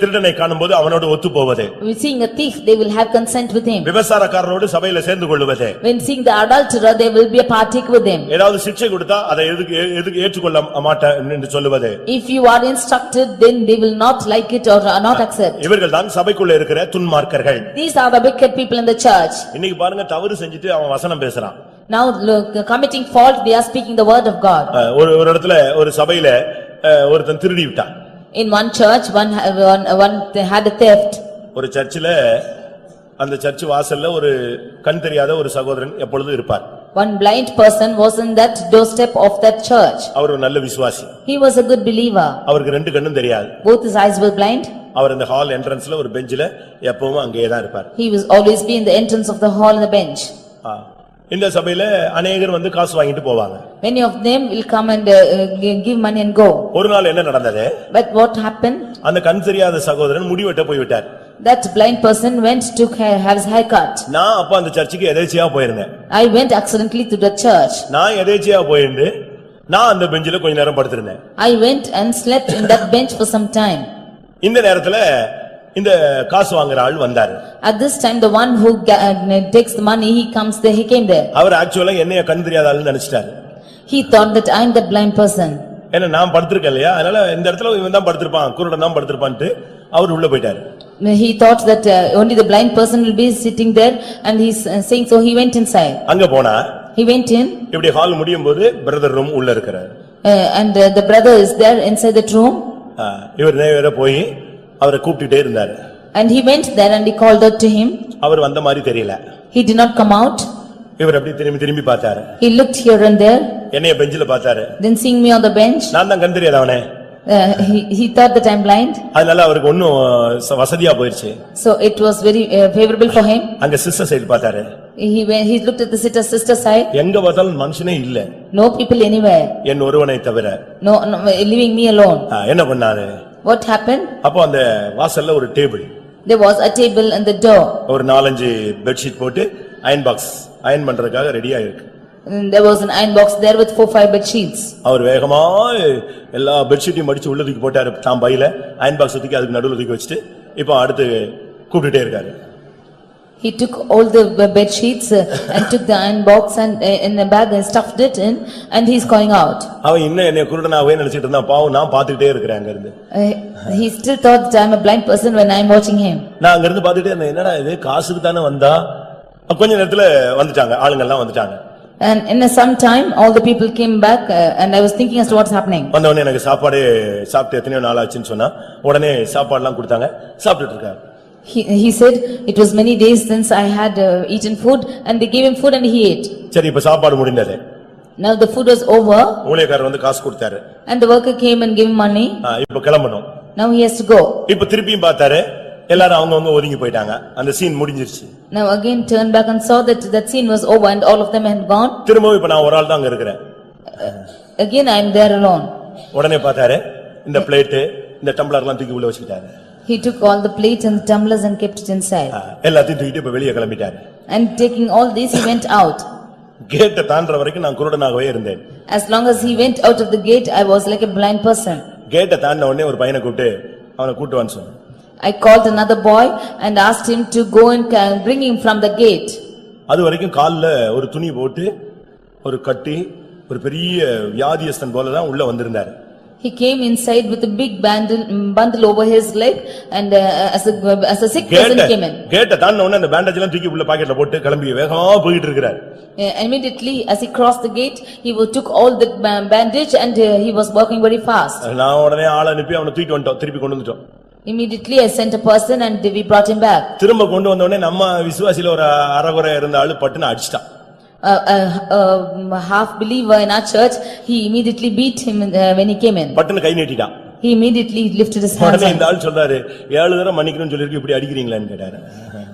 திருடனை காணும்போது அவனோடு ஒத்து போவது. When seeing a thief, they will have consent with him. விபச்சாரக்காரரோடு சபையில சேர்ந்து கொள்வது. When seeing the adulterer, they will be a partake with him. ஏதாவது சிட்சை கொடுத்தா அதை எதுக்கு ஏற்றுக்கொள்ள மாட்டேன் என்று சொல்லுவது. If you are instructed, then they will not like it or not accept. இவர்கள் தான் சபைக்குள்ள இருக்கிற துன்மார்க்கர்கள். These are the wicked people in the church. இன்னைக்கு பாருங்க, தவறு செஞ்சுட்டு அவன் வசனம் பேசுறான். Now look, committing fault, they are speaking the word of God. ஒரு இடத்துல ஒரு சபையில ஒருத்தன் திருடி விட்டான். In one church, one they had a theft. ஒரு சர்ச்சில அந்த சர்ச் வாசல்ல ஒரு கண் தெரியாத ஒரு சகோதரன் எப்பொழுதும் இருப்பார். One blind person was in that doorstep of that church. அவர் ஒரு நல்ல விசுவாசி. He was a good believer. அவருக்கு ரெண்டு கண்ணும் தெரியாது. Both his eyes were blind. அவர் இந்த ஹால் என்ட்ரன்ஸ்ல ஒரு பெஞ்சில எப்பவும் அங்கேயே தான் இருப்பார். He was always be in the entrance of the hall in the bench. இந்த சபையில अनेகர் வந்து காசு வாங்கிட்டு போவாங்க. Many of them will come and give money and go. ஒரு நாள் என்ன நடந்தது? But what happened? அந்த கண் தெரியாத சகோதரன் முடி வெட்ட போய் விட்டார். That blind person went to have his hair cut. நான் அப்ப அந்த சர்ச்சுக்கு எதேச்சியா போயிருந்தேன். I went accidentally to the church. நான் எதேச்சியா போயிருந்து நான் அந்த பெஞ்சில கொஞ்ச நேரம் படுத்திருந்தேன். I went and slept in that bench for some time. இந்த நேரத்துல இந்த காசு வாங்குற ஆள் வந்தாரு. At this time, the one who takes the money, he came there. அவர் ஆக்சுவலா என்னைய கண் தெரியாத ஆள்னு நினைச்சிட்டாரு. He thought that I am that blind person. ஏன்னா நான் படுத்திருக்கேன் இல்லையா, அதனால இந்த இடத்துல இவன் தான் படுத்திருப்பான், குருடன் தான் படுத்திருப்பான்ட்டு அவர் உள்ள போயிட்டாரு. He thought that only the blind person will be sitting there, and he's saying so. He went inside. அங்க போனா He went in. இப்படி ஹால் முடியும் போது பிரதர் ரூம் உள்ள இருக்கிறார். And the brother is there inside that room. இவர் நேரா போய் அவரை கூப்பிட்டுட்டே இருந்தாரு. And he went there and he called out to him. அவர் வந்த மாதிரி தெரியல. He did not come out. இவர் அப்படி திரும்பி பார்த்தாரு. He looked here and there. என்னைய பெஞ்சில பார்த்தாரு. Then seeing me on the bench. நான் தான் கண் தெரியாதவனே. He thought that I'm blind, அதனால அவருக்கு ஒன்னும் வசதியா போயிருச்சு. so it was very favorable for him. அங்க சிஸ்டர் சைடு பார்த்தாரு. He looked at the sister side. எங்க பார்த்தாலும் மனுஷனே இல்ல. No people anywhere. என் ஒருவனை தவிர. No, leaving me alone. என்ன பண்ணாரு? What happened? அப்போ அந்த வாசல்ல ஒரு table. There was a table in the door. ஒரு 4-5 பெட்ஷீட் போட்டு அயன் பாக்ஸ் அயன் பண்றதுக்காக ரெடியா இருக்கு. There was an iron box there with 4-5 bed sheets. அவர் வேகமா எல்லா பெட்ஷீட்டையும் மடிச்சு உள்ள தூக்கி போட்டாரு தாம் பையில அயன் பாக்ஸ் தூக்கி அதுக்கு நடுவுல தூக்கி வச்சிட்டு இப்போ அடுத்து கூப்பிட்டுட்டே இருக்காரு. He took all the bed sheets and took the iron box and in the bag and stuffed it in and he's going out. அவன் இன்னும் என்னை குருடனாவே நினைச்சிட்டு இருந்தான். பாவம் நான் பாத்துக்கிட்டே இருக்கிறேன் அங்க இருந்து. He still thought that I'm a blind person when I'm watching him. நான் அங்க இருந்து பாத்துட்டே இருந்தேன். என்னடா இது காசுக்கு தானே வந்தா? கொஞ்ச நேரத்துல வந்துட்டாங்க ஆளுங்க எல்லாம் வந்துட்டாங்க. And in some time all the people came back and I was thinking as to what's happening. வந்தவனே எனக்கு சாப்பாடு சாப்பிட்டு எத்தனையோ நாள் ஆச்சுன்னு சொன்னா உடனே சாப்பாடுலாம் கொடுத்தாங்க சாப்பிட்டுட்டு இருக்காரு. He said it was many days since I had eaten food and they gave him food and he ate. சரி இப்ப சாப்பாடு முடிந்தது. Now the food was over. ஊழியக்காரர் வந்து காசு கொடுத்தாரு. And the worker came and gave him money. இப்ப கிளம்பணும். Now he has to go. இப்ப திருப்பியும் பார்த்தாரு. எல்லாரும் அவங்கவங்க ஒதுங்கி போயிட்டாங்க. அந்த சீன் முடிஞ்சிருச்சு. Now again turned back and saw that scene was over and all of them had gone. திரும்பவும் இப்ப நான் ஒரு ஆள் தான் அங்க இருக்கிறேன். Again I am there alone. உடனே பார்த்தாரு இந்த பிளேட் இந்த டம்ளர்லாம் தூக்கி உள்ள வச்சிட்டாரு. He took all the plates and tumblers and kept it inside. எல்லாத்தையும் தூக்கிட்டு இப்ப வெளிய கிளம்பிட்டாரு. And taking all this he went out. கேட்ட தாண்டற வரைக்கும் நான் குருடனாகவே இருந்தேன். As long as he went out of the gate I was like a blind person. கேட்ட தாண்ட உடனே ஒரு பையனை கூப்பிட்டு அவனை கூட்டி வான்னு சொன்னான். I called another boy and asked him to go and bring him from the gate. அது வரைக்கும் கால்ல ஒரு துணி போட்டு ஒரு கட்டி ஒரு பெரிய வியாதியஸ்தன் போல தான் உள்ள வந்திருந்தார். He came inside with a big bundle over his leg and as a sick person came in. கேட்ட தாண்ட உடனே அந்த பேண்டேஜ் எல்லாம் தூக்கி உள்ள பாக்கெட்ல போட்டு கிளம்பி வேகமா போயிட்டு இருக்கார். Immediately as he crossed the gate he took all the bandage and he was walking very fast. நான் உடனே ஆளை அனுப்பி அவனை தூக்கிட்டு வந்துட்டோம் திருப்பி கொண்டு வந்துட்டோம். Immediately I sent a person and we brought him back. திரும்ப கொண்டு வந்த உடனே நம்ம விசுவாசில ஒரு அரகுறை இருந்த ஆளு பட்டுன்னு அடிச்சிட்டான். Half believer in our church he immediately beat him when he came in. பட்டுன்னு கை நீட்டிட்டான். He immediately lifted his hands. உடனே இந்த ஆள் சொல்றாரு 7 தடவை மன்னிக்கணும்னு சொல்லிருக்கு இப்படி அடிக்கிறீங்களான்னு கேட்டாரு.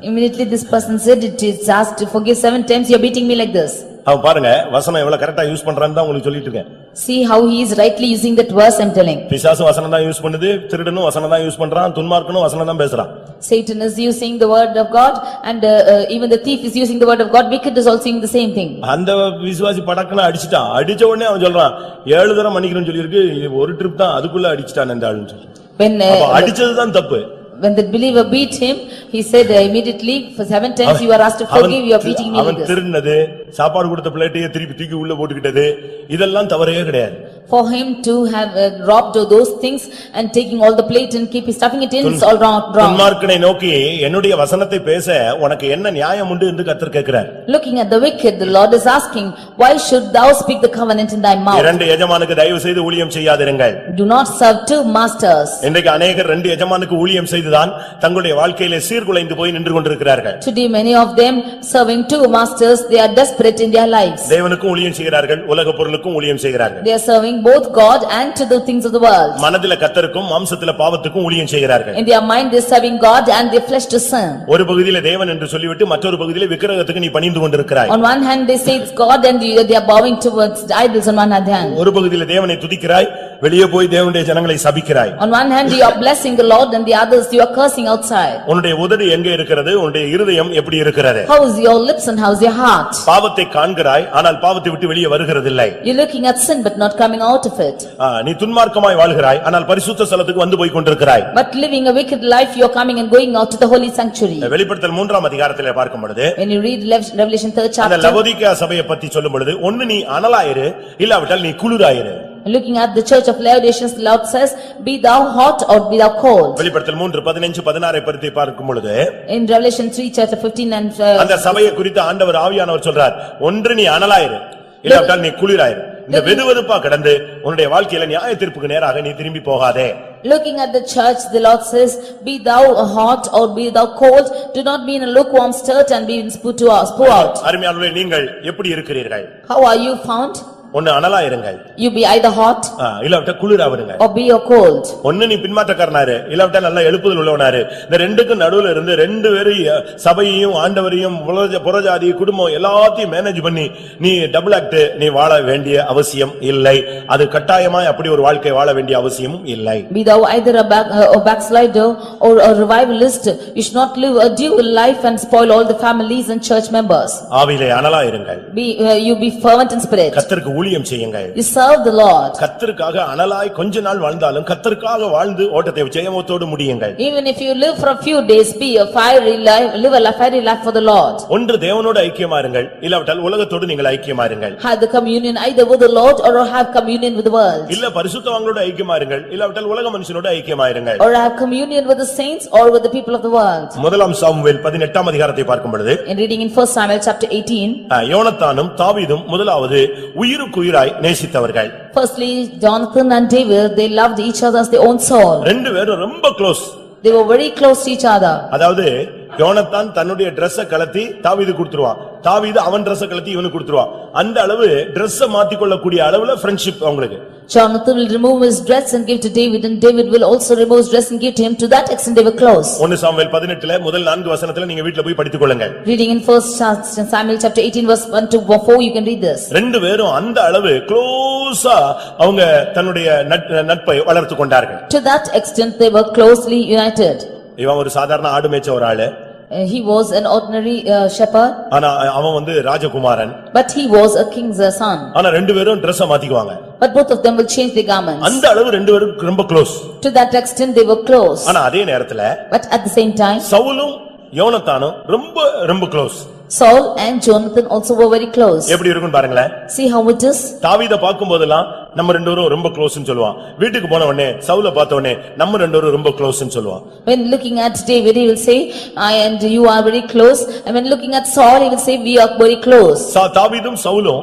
Immediately this person said it is asked to forgive 7 times you are beating me like this. அவன் பாருங்க வசனம் எவ்வளவு கரெக்ட்டா யூஸ் பண்றான்னு தான் உங்களுக்கு சொல்லிட்டு இருக்கேன். See how he is rightly using that verse I'm telling. பிசாசு வசனம் தான் யூஸ் பண்ணுது, திருடனும் வசனம் தான் யூஸ் பண்றான், துன்மார்க்கனும் வசனம் தான் பேசுறான். Satan is using the word of God and even the thief is using the word of God. Wicked is also using the same thing. அந்த விசுவாசி படக்குன்னு அடிச்சிட்டான். அடிச்ச உடனே அவன் சொல்றான் 7 தடவை மன்னிக்கணும்னு சொல்லிருக்கு ஒரு ட்ரிப் தான் அதுக்குள்ள அடிச்சிட்டான் அந்த ஆளுன்னு சொல்லி. அடிச்சது தான் தப்பு. When the believer beat him, he said immediately for 7 times you are asked to forgive, you are beating me like அவன் this. திருடினது, சாப்பாடு கொடுத்த பிளேட்டையே திருப்பி தூக்கி உள்ள போட்டுக்கிட்டது, இதெல்லாம் தவறே கிடையாது. For him to have robbed those things and taking all the plate and keep stuffing it in, it's all wrong. துன்மார்க்கனை நோக்கி என்னுடைய வசனத்தை பேச உனக்கு என்ன நியாயம் உண்டு என்று கர்த்தர் கேட்கிறார். Looking at the wicked, the Lord is asking, why should thou speak the covenant in thy mouth? இரண்டு எஜமானுக்கு தயவு செய்து ஊழியம் செய்யாதிருங்கள். Do not serve two masters. இன்றைக்கு அநேகர் ரெண்டு எஜமானுக்கு ஊழியம் செய்துதான் தங்களுடைய வாழ்க்கையிலே சீர்குலைந்து போய் நின்று கொண்டிருக்கிறார்கள். Today many of them serving two masters, they are desperate in their lives. தேவனுக்கும் ஊழியம் செய்கிறார்கள், உலக பொருளுக்கும் ஊழியம் செய்கிறார்கள். They are serving both God and to the things of the world. மனதில கர்த்தருக்கும் மாம்சத்தில பாவத்துக்கும் ஊழியம் செய்கிறார்கள். In their mind they are serving God and their flesh to sin. ஒரு பகுதியிலே தேவன் என்று சொல்லிவிட்டு மற்றொரு பகுதியிலே விக்கிரகத்துக்கு நீ பணிந்து கொண்டிருக்கிறாய். On one hand they say it's God and they are bowing towards the idols on one hand. ஒரு பகுதியிலே தேவனை துதிக்கிறாய், வெளியே போய் தேவனுடைய ஜனங்களை சபிக்கிறாய். On one hand you are blessing the Lord and the others you are cursing outside. உன்னுடைய உதடு எங்கே இருக்கிறது, உன்னுடைய இருதயம் எப்படி இருக்கிறது? How is your lips and how is your heart? பாவத்தை காண்கிறாய், ஆனால் பாவத்தை விட்டு வெளியே வருகிறதில்லை. You are looking at sin but not coming out of it. நீ துன்மார்க்கமாய் வாழ்கிறாய், ஆனால் பரிசுத்த ஸ்தலத்துக்கு வந்து போய் கொண்டிருக்கிறாய். But living a wicked life you are coming and going out to the holy sanctuary. வெளிப்படுத்தல் 3ஆம் அதிகாரத்திலே பார்க்கும் பொழுது When you read Revelation 3rd அந்த chapter, லவோதிக்கேயா சபையை பத்தி சொல்லும் பொழுது ஒன்னு நீ அனலாயிரு இல்லாவிட்டால் நீ குளிராயிரு. looking at the church of Laodicea, the Lord says, be thou hot or be thou cold. வெளிப்படுத்தல் 3:15-16 பத்தி பார்க்கும் பொழுது In Revelation 3 chapter 15 and அந்த சபையை குறித்து ஆண்டவர் ஆவியானவர் சொல்றார், ஒன்று நீ அனலாயிரு இல்லாவிட்டால் நீ குளிராயிரு. இந்த வெதுவெதுப்பா கடந்து உன்னுடைய வாழ்க்கையில நியாய தீர்ப்புக்கு நேராக நீ திரும்பி போகாதே. Looking at the church, the Lord says, be thou hot or be thou cold, do not be in a lukewarm state and be put out. அருமையானவர்களே, நீங்கள் எப்படி இருக்கிறீர்கள்? How are you found? ஒன்னு அனலா இருங்கள், You be either hot இல்லாவிட்டா குளிரா இருங்க. or be cold. ஒன்னு நீ பின்மாற்றக்காரனாரு, இல்லாவிட்டா நல்ல எழுப்புதல் உள்ளவனாரு. இந்த ரெண்டுக்கும் நடுவுல இருந்து ரெண்டு பேரும் சபையையும் ஆண்டவரையும் புறஜாதி குடும்பம் எல்லாத்தையும் மேனேஜ் பண்ணி நீ டபுள் ஆக்ட் நீ வாழ வேண்டிய அவசியம் இல்லை. அது கட்டாயமாய் அப்படி ஒரு வாழ்க்கை வாழ வேண்டிய அவசியமும் இல்லை. Be thou either a backslider or a revivalist, you should not live a dual life and spoil all the families and church members. ஆவியிலே அனலா இருங்கள், You be fervent in spirit. கர்த்தருக்கு ஊழியம் செய்யுங்கள். You serve the Lord. கர்த்தருக்காக அனலாய் கொஞ்ச நாள் வாழ்ந்தாலும் கர்த்தருக்காக வாழ்ந்து ஓட்டத்தை ஜெயமத்தோடு முடியுங்கள். Even if you live for a few days, be a fiery life, live a fiery life for the Lord. ஒன்று தேவனோடு ஐக்கியமா இருங்கள், இல்லாவிட்டால் உலகத்தோடு நீங்கள் ஐக்கியமா இருங்கள். Have the communion either with the Lord or have communion with the world. இல்ல பரிசுத்தவான்களோடு ஐக்கியமா இருங்கள், இல்லாவிட்டால் உலக மனுஷனோடு ஐக்கியமா இருங்கள். Or have communion with the saints or with the people of the world. முதலாம் சாமுவேல் 18ஆம் அதிகாரத்தை பார்க்கும் பொழுது In reading in 1 Samuel chapter 18, யோனத்தானும் தாவீதும் முதலாவது உயிருக்குயிராய் நேசித்தவர்கள். firstly Jonathan and David, they loved each other as their own soul. ரெண்டு பேரும் ரொம்ப close. They were very close to each other. அதாவது யோனத்தான் தன்னுடைய Dress கலத்தி தாவீது கொடுத்துருவான், தாவீது அவன் Dress கலத்தி இவனுக்கு கொடுத்துருவான். அந்த அளவு Dress மாத்திக்கொள்ளக்கூடிய அளவுல ஃப்ரெண்ட்ஷிப் அவங்களுக்கு. Jonathan will remove his dress and give to David, and David will also remove his dress and give to him. To that extent they were close. 1 Samuel 18ல முதல் 4 வசனத்துல நீங்க வீட்ல போய் படித்துக் கொள்ளுங்கள். Reading in 1 Samuel chapter 18 verse 1 to 4, you can read this. ரெண்டு பேரும் அந்த அளவு க்ளோஸா அவங்க தன்னுடைய நட்பை வளர்த்துக் கொண்டார்கள். To that extent they were closely united. இவன் ஒரு சாதாரண ஆடு மேய்ச்ச ஒரு ஆளு. He was an ordinary shepherd. ஆனா அவன் ராஜகுமாரன். But he was a king's son. ஆனா ரெண்டு பேரும் Dress மாத்திக்குவாங்க. But both of them will change their garments. அந்த அளவு ரெண்டு பேரும் ரொம்ப close. To that extent they were close. ஆனா அதே நேரத்துல But at the same time சவுலும் யோனத்தானும் ரொம்ப close. Saul and Jonathan also were very close. எப்படி இருக்குன்னு பாருங்களே. See how it is. தாவீதை பாக்கும்போதெல்லாம் நம்ம ரெண்டு பேரும் ரொம்ப க்ளோஸ்னு சொல்லுவான். வீட்டுக்கு போன உடனே சவுல பார்த்த உடனே நம்ம ரெண்டு பேரும் ரொம்ப க்ளோஸ்னு சொல்லுவான். When looking at David he will say I and you are very close, and when looking at Saul he will say we are very close. தாவீதும் சவுலும்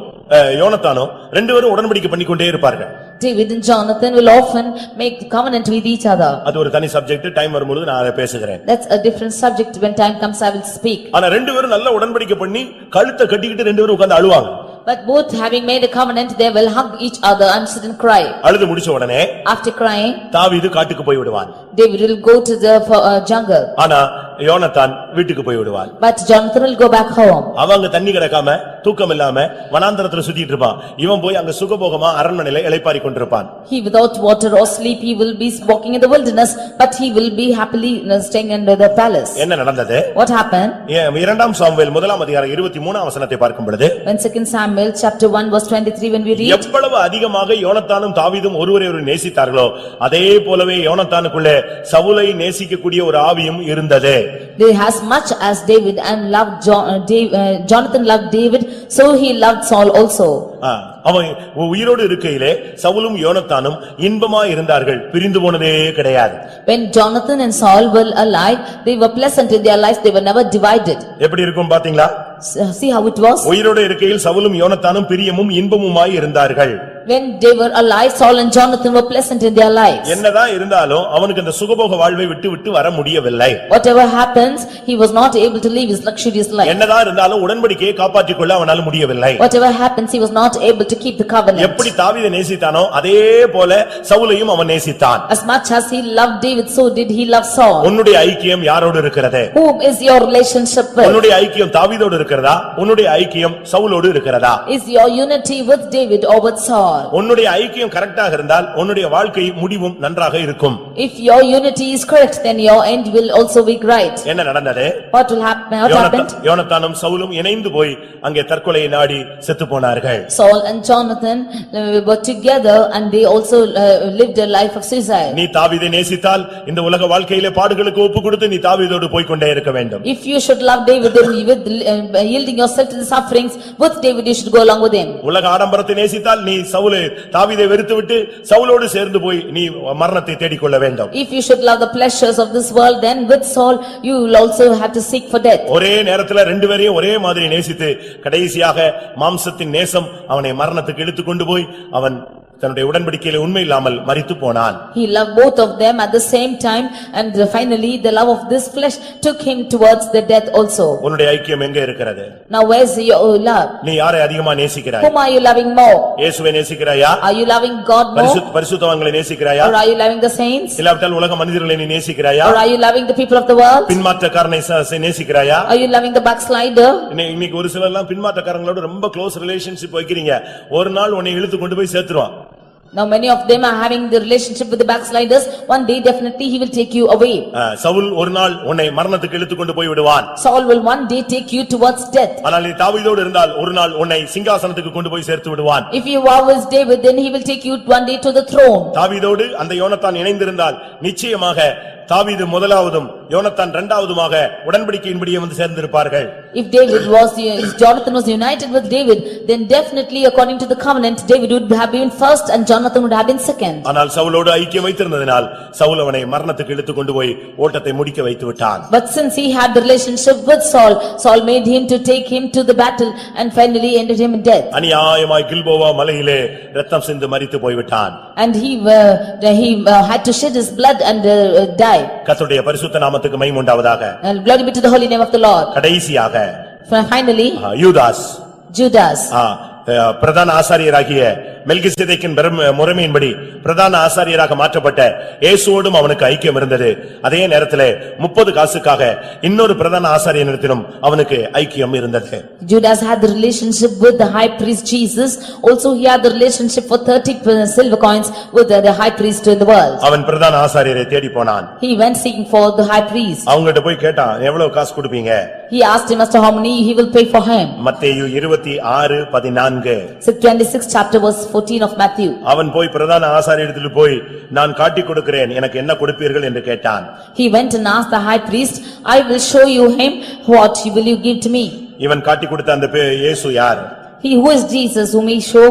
யோனத்தானும் ரெண்டு பேரும் உடன்படிக்கை பண்ணிக்கொண்டே இருப்பார்கள். David and Jonathan will often make covenant with each other. அது ஒரு தனி subject, time வரும்போது நான் அதை பேசுகிறேன். That's a different subject. When time comes I will speak. ஆனா ரெண்டு பேரும் நல்ல உடன்படிக்கை பண்ணி கழுத்தை கட்டிக்கிட்டு ரெண்டு பேரும் உட்கார்ந்து அழுவாங்க. But both having made a covenant they will hug each other and sit and cry. அழுது முடிச்ச உடனே After crying தாவீது காட்டுக்கு போய் விடுவான். David will go to the jungle. ஆனா யோனத்தான் வீட்டுக்கு போய் விடுவான். But Jonathan will go back home. அவங்க தண்ணி கிடக்காம தூக்கம் இல்லாம வனாந்தரத்துல சுத்திட்டு இருப்பான். இவன் போய் அங்க சுகபோகமா அரண்மனையில இளைப்பாறிக் கொண்டிருப்பான். He without water or sleep he will be walking in the wilderness, but he will be happily staying in the palace. என்ன நடந்தது? What happened? 2 சாமுவேல் 1ஆம் அதிகாரம் 23ஆம் வசனத்தை பார்க்கும் பொழுது When 2 Samuel chapter 1 verse 23 when we read, எவ்வளவு அதிகமாக யோனத்தானும் தாவீதும் ஒருவரையொருவர் நேசித்தார்களோ அதே போலவே யோனத்தானுக்குள்ளே சவுலை நேசிக்கக்கூடிய ஒரு ஆவியும் இருந்தது. they as much as David and loved Jonathan loved David, so he loved Saul also. அவன் உயிரோடு இருக்கையிலே சவுலும் யோனத்தானும் இன்பமாய் இருந்தார்கள், பிரிந்து போனதே கிடையாது. When Jonathan and Saul were alive, they were pleasant in their lives, they were never divided. எப்படி இருக்கும் பாத்தீங்களா? See how it was? உயிரோடு இருக்கையில் சவுலும் யோனத்தானும் பிரியமும் இன்பமுமாய் இருந்தார்கள். When they were alive, Saul and Jonathan were pleasant in their lives. என்னதான் இருந்தாலும் அவனுக்கு அந்த சுகபோக வாழ்வை விட்டு வர முடியவில்லை. Whatever happens, he was not able to live his luxurious life. என்னதான் இருந்தாலும் உடன்படிக்கையை காப்பாற்றிக் கொள்ள அவனால முடியவில்லை. Whatever happens, he was not able to keep the covenant. எப்படி தாவீதை நேசித்தானோ அதே போல சவுலையும் அவன் நேசித்தான். As much as he loved David, so did he love Saul. உன்னுடைய ஐக்கியம் யாரோடு இருக்கிறது? Whom is your relationship with? உன்னுடைய ஐக்கியம் தாவீதோடு இருக்கிறதா? உன்னுடைய ஐக்கியம் சவுலோடு இருக்கிறதா? Is your unity with David or with Saul? உன்னுடைய ஐக்கியம் கரெக்ட்டாக இருந்தால் உன்னுடைய வாழ்க்கை முடிவும் நன்றாக இருக்கும். If your unity is correct, then your end will also be right. என்ன நடந்தது? What will happen? What happened? யோனத்தானும் சவுலும் இணைந்து போய் அங்கே தற்கொலையை நாடி செத்துப் போனார்கள். Saul and Jonathan were together and they also lived a life of suicide. நீ தாவீதை நேசித்தால் இந்த உலக வாழ்க்கையிலே பாடுகளுக்கு ஒப்பு கொடுத்து நீ தாவீதோடு போய் கொண்டே இருக்க வேண்டும். If you should love David, then with yielding yourself to the sufferings with David, you should go along with him. உலக ஆடம்பரத்தை நேசித்தால் நீ தாவீதை வெறுத்துவிட்டு சவுலோடு சேர்ந்து போய் நீ மரணத்தை தேடிக்கொள்ள வேண்டும். If you should love the pleasures of this world, then with Saul you will also have to seek for death. ஒரே நேரத்துல ரெண்டு பேரையும் ஒரே மாதிரி நேசித்து கடைசியாக மாம்சத்தின் நேசம் அவனை மரணத்துக்கு இழுத்துக் கொண்டு போய் அவன் தன்னுடைய உடன்படிக்கையிலே உண்மை இல்லாமல் மரித்து போனான். He loved both of them at the same time, and finally the love of this flesh took him towards the death also. உன்னுடைய ஐக்கியம் எங்கே இருக்கிறது? Now where's your love? நீ யாரை அதிகமா நேசிக்கிறாய்? Whom are you loving more? இயேசுவை நேசிக்கிறாயா? Are you loving God more? பரிசுத்தவான்களை நேசிக்கிறாயா? Or are you loving the saints? இல்லாவிட்டால் உலக மனிதர்களை நீ நேசிக்கிறாயா? Or are you loving the people of the world? பின்மாற்றக்காரனை நேசிக்கிறாயா? Are you loving the backslider? இன்னைக்கு ஒரு சிலர் எல்லாம் பின்மாற்றக்காரங்களோட ரொம்ப க்ளோஸ் ரிலேஷன்ஷிப் வைக்கிறீங்க. ஒரு நாள் உன்னை இழுத்து கொண்டு போய் சேர்த்துருவான். Now many of them are having the relationship with the backsliders. One day definitely he will take you away. Saul ஒரு நாள் உன்னை மரணத்துக்கு இழுத்து கொண்டு போய் விடுவான். Saul will one day take you towards death. ஆனால் நீ தாவீதோடு இருந்தால் ஒரு நாள் உன்னை சிங்காசனத்துக்கு கொண்டு போய் சேர்த்து விடுவான். If you are with David, then he will take you one day to the throne. தாவீதோடு அந்த யோனத்தான் இணைந்திருந்தால் நிச்சயமாக தாவீது முதலாவதும் யோனத்தான் இரண்டாவதுமாக உடன்படிக்கையின்படியே வந்து சேர்ந்திருப்பார்கள். If Jonathan was united with David, then definitely according to the covenant, David would have been first and Jonathan would have been second. ஆனால் சவுலோடு ஐக்கியம் வைத்திருந்ததனால் சவுல் அவனை மரணத்துக்கு இழுத்து கொண்டு போய் ஓட்டத்தை முடிக்க வைத்து விட்டான். But since he had the relationship with Saul, Saul made him to take him to the battle and finally ended him in death. அநியாயமாய் Gilboa மலையிலே இரத்தம் சிந்து மரித்து போய் விட்டான். And he had to shed his blood and die. கர்த்தருடைய பரிசுத்த நாமத்துக்கு மகிமை உண்டாவதாக. And glory be to the holy name of the Lord. கடைசியாக Finally, Judas. பிரதான ஆசாரியராகிய மெல்கிசேதேக்கின் முறைமையின்படி பிரதான ஆசாரியராக மாற்றப்பட்ட இயேசுவோடும் அவனுக்கு ஐக்கியம் இருந்தது. அதே நேரத்திலே 30 காசுக்காக இன்னொரு பிரதான ஆசாரியனிடத்திலும் அவனுக்கு ஐக்கியம் இருந்தது. Judas had the relationship with the high priest Jesus. Also he had the relationship for 30 silver coins with the high priest in the world. அவன் பிரதான ஆசாரியரை தேடி போனான். He went seeking for the high priest. அவங்ககிட்ட போய் கேட்டான், எவ்வளவு காசு கொடுப்பீங்க? He asked him as to how many he will pay for him. மத்தேயு 26:14. 26th chapter verse 14 of Matthew. அவன் போய் பிரதான ஆசாரியரிடத்தில் போய் நான் காட்டிக் கொடுக்கிறேன், எனக்கு என்ன கொடுப்பீர்கள் என்று கேட்டான். He went and asked the high priest, I will show you him, what will you give to me? இவன் காட்டிக் கொடுத்த அந்த இயேசு யார்? He who is Jesus whom he show.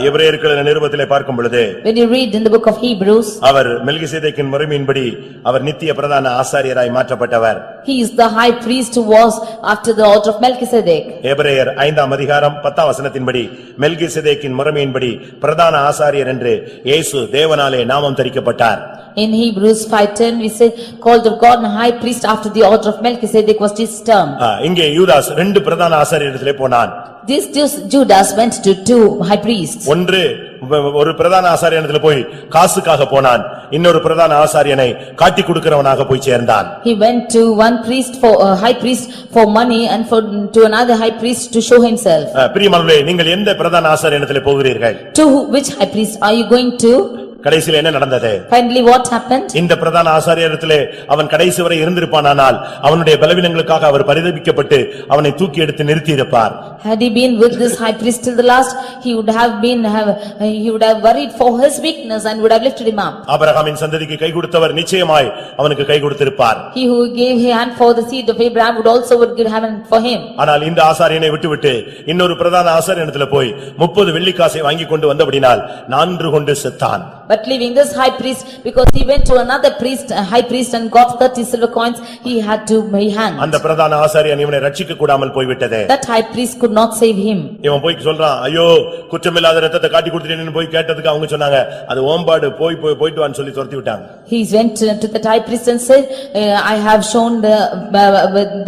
எபிரேயர்கள் நிருபத்திலே பார்க்கும் பொழுது, when you read in the book of Hebrews, அவர் மெல்கிசேதேக்கின் முறைமையின்படி அவர் நித்திய பிரதான ஆசாரியராய் மாற்றப்பட்டவர். He is the high priest who was after the order of Melchizedek. எபிரேயர் 5:10 மெல்கிசேதேக்கின் முறைமையின்படி பிரதான ஆசாரியர் என்று இயேசு தேவனாலே நாமம் தரிக்கப்பட்டார். In Hebrews 5:10 we say called of God and high priest after the order of Melchizedek was his term. இங்கே யூதாஸ் 2 பிரதான ஆசாரியரிடத்திலே போனான். This Judas went to 2 high priests. ஒரு பிரதான ஆசாரியனிடத்தில் போய் காசுக்காக போனான், இன்னொரு பிரதான ஆசாரியனை காட்டிக் கொடுக்கிறவனாக போய் சேர்ந்தான். He went to one priest for high priest for money and to another high priest to show himself. பிரியமானவர்களே, நீங்கள் எந்த பிரதான ஆசாரியனிடத்தில் போகிறீர்கள்? To which high priest are you going to? கடைசியில் என்ன நடந்தது? Finally what happened? இந்த பிரதான ஆசாரியரிடத்திலே அவன் கடைசி வரை இருந்திருப்பானானால் அவனுடைய பலவீனங்களுக்காக அவர் பரிதபிக்கப்பட்டு அவனை தூக்கி எடுத்து நிறுத்தி இருப்பார். Had he been with this high priest till the last, he would have worried for his weakness and would have lifted him up. ஆபிரகாமின் சந்ததிக்கு கை கொடுத்தவர் நிச்சயமாய் அவனுக்கு கை கொடுத்திருப்பார். He who gave hand for the seed of Abraham would also give hand for him. ஆனால் இந்த ஆசாரியனை விட்டுவிட்டு இன்னொரு பிரதான ஆசாரியனிடத்தில் போய் 30 வெள்ளிக்காசை வாங்கி கொண்டு வந்தபடினால் நான்று கொண்டு செத்தான். But leaving this high priest, because he went to another priest, high priest and got 30 silver coins, he had to be hanged. அந்த பிரதான ஆசாரியன் இவனை ரட்சிக்க கூடாமல் போய்விட்டது. That high priest could not save him. இவன் போய் சொல்றான், ஐயோ குற்றமில்லாத இரத்தத்தை காட்டி கொடுத்துட்டேன்னு போய் கேட்டதுக்கு அவங்க சொன்னாங்க, அது ஓம்பாடு போயிட்டு வான்னு சொல்லி துரத்தி விட்டாங்க. He went to the high priest and said, I have shown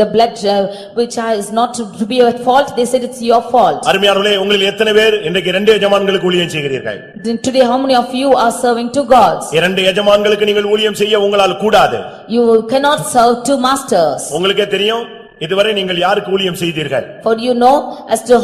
the blood which is not to be at fault. They said it's your fault. அருமையானவர்களே, உங்களில் எத்தனை பேர் இன்றைக்கு 2 எஜமான்களுக்கு ஊழியம் செய்கிறீர்கள்? Today how many of you are serving 2 gods? 2 எஜமான்களுக்கு நீங்கள் ஊழியம் செய்ய உங்களால் கூடாது. You cannot serve 2 masters. உங்களுக்கே தெரியும் இதுவரை நீங்கள் யாருக்கு ஊழியம் செய்தீர்கள்? For you know as to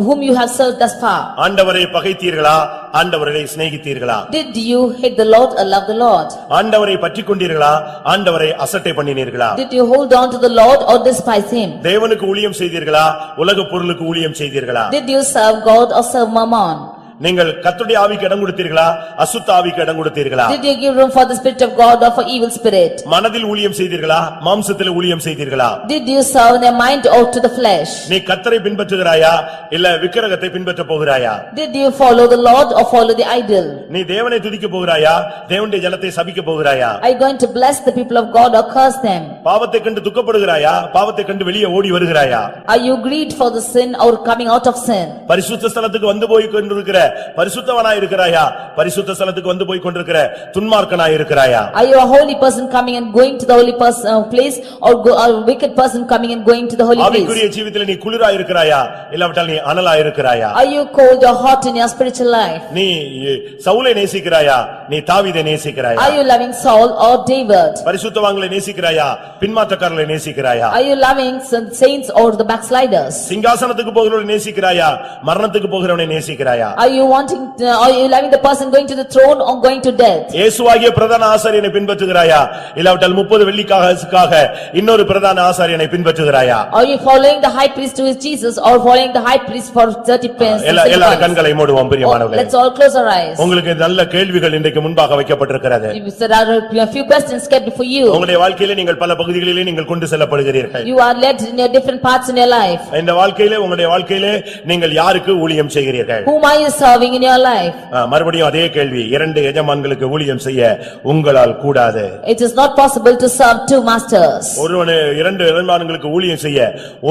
whom you have served thus far. ஆண்டவரை பகைத்தீர்களா, ஆண்டவரை சிநேகித்தீர்களா? Did you hate the Lord or love the Lord? ஆண்டவரை பற்றிக்கொண்டீர்களா, ஆண்டவரை அசட்டை பண்ணினீர்களா? Did you hold on to the Lord or despise him? தேவனுக்கு ஊழியம் செய்தீர்களா, உலகப் பொருளுக்கு ஊழியம் செய்தீர்களா? Did you serve God or serve mammon? நீங்கள் கர்த்தருடைய ஆவிக்கு இடம் கொடுத்தீர்களா, அசுத்த ஆவிக்கு இடம் கொடுத்தீர்களா? Did you give room for the spirit of God or for evil spirit? மனதில் ஊழியம் செய்தீர்களா, மாம்சத்தில் ஊழியம் செய்தீர்களா? Did you serve the mind or to the flesh? நீ கர்த்தரை பின்பற்றுகிறாயா, இல்ல விக்கிரகத்தை பின்பற்ற போகிறாயா? Did you follow the Lord or follow the idol? நீ தேவனை துதிக்க போகிறாயா, தேவனுடைய ஜனத்தை சபிக்க போகிறாயா? Are you going to bless the people of God or curse them? பாவத்தை கண்டு துக்கப்படுகிறாயா, பாவத்தை கண்டு வெளியே ஓடி வருகிறாயா? Are you grieved for the sin or coming out of sin? பரிசுத்த ஸ்தலத்துக்கு வந்து போய் கொண்டிருக்கிற பரிசுத்தவனாய் இருக்கிறாயா? பரிசுத்த ஸ்தலத்துக்கு வந்து போய் கொண்டிருக்கிற துன்மார்க்கனாய் இருக்கிறாயா? Are you a holy person coming and going to the holy place, or a wicked person coming and going to the holy place? ஆவிக்குரிய ஜீவிதத்தில் நீ குளிராய் இருக்கிறாயா? இல்லாவிட்டால் நீ அனலாய் இருக்கிறாயா? Are you cold or hot in your spiritual life? நீ சவுலை நேசிக்கிறாயா? நீ தாவீதை நேசிக்கிறாயா? Are you loving Saul or David? பரிசுத்தவான்களை நேசிக்கிறாயா? பின்மாற்றக்காரர்களை நேசிக்கிறாயா? Are you loving saints or the backsliders? சிங்காசனத்துக்கு போகிறவனை நேசிக்கிறாயா? மரணத்துக்கு போகிறவனை நேசிக்கிறாயா? Are you loving the person going to the throne or going to death? இயேசுவாகிய பிரதான ஆசாரியனை பின்பற்றுகிறாயா? இல்லாவிட்டால் 30 வெள்ளிக்காக இன்னொரு பிரதான ஆசாரியனை பின்பற்றுகிறாயா? Are you following the high priest who is Jesus or following the high priest for 30 pence? எல்லாரும் கண்களை மூடுவோம் பிரியமானவர்களே. Let's all close our eyes. உங்களுக்கு நல்ல கேள்விகள் இன்றைக்கு முன்பாக வைக்கப்பட்டிருக்கிறது. There are a few questions kept before you. உங்களுடைய வாழ்க்கையிலே நீங்கள் பல பகுதிகளிலே நீங்கள் கொண்டு செல்லப்படுகிறீர்கள். You are led in your different parts in your life. இந்த வாழ்க்கையிலே உங்களுடைய வாழ்க்கையிலே நீங்கள் யாருக்கு ஊழியம் செய்கிறீர்கள்? Whom are you serving in your life? மறுபடியும் அதே கேள்வி. 2 எஜமான்களுக்கு ஊழியம் செய்ய உங்களால் கூடாது. It is not possible to serve two masters. 2 எஜமான்களுக்கு ஊழியம் செய்ய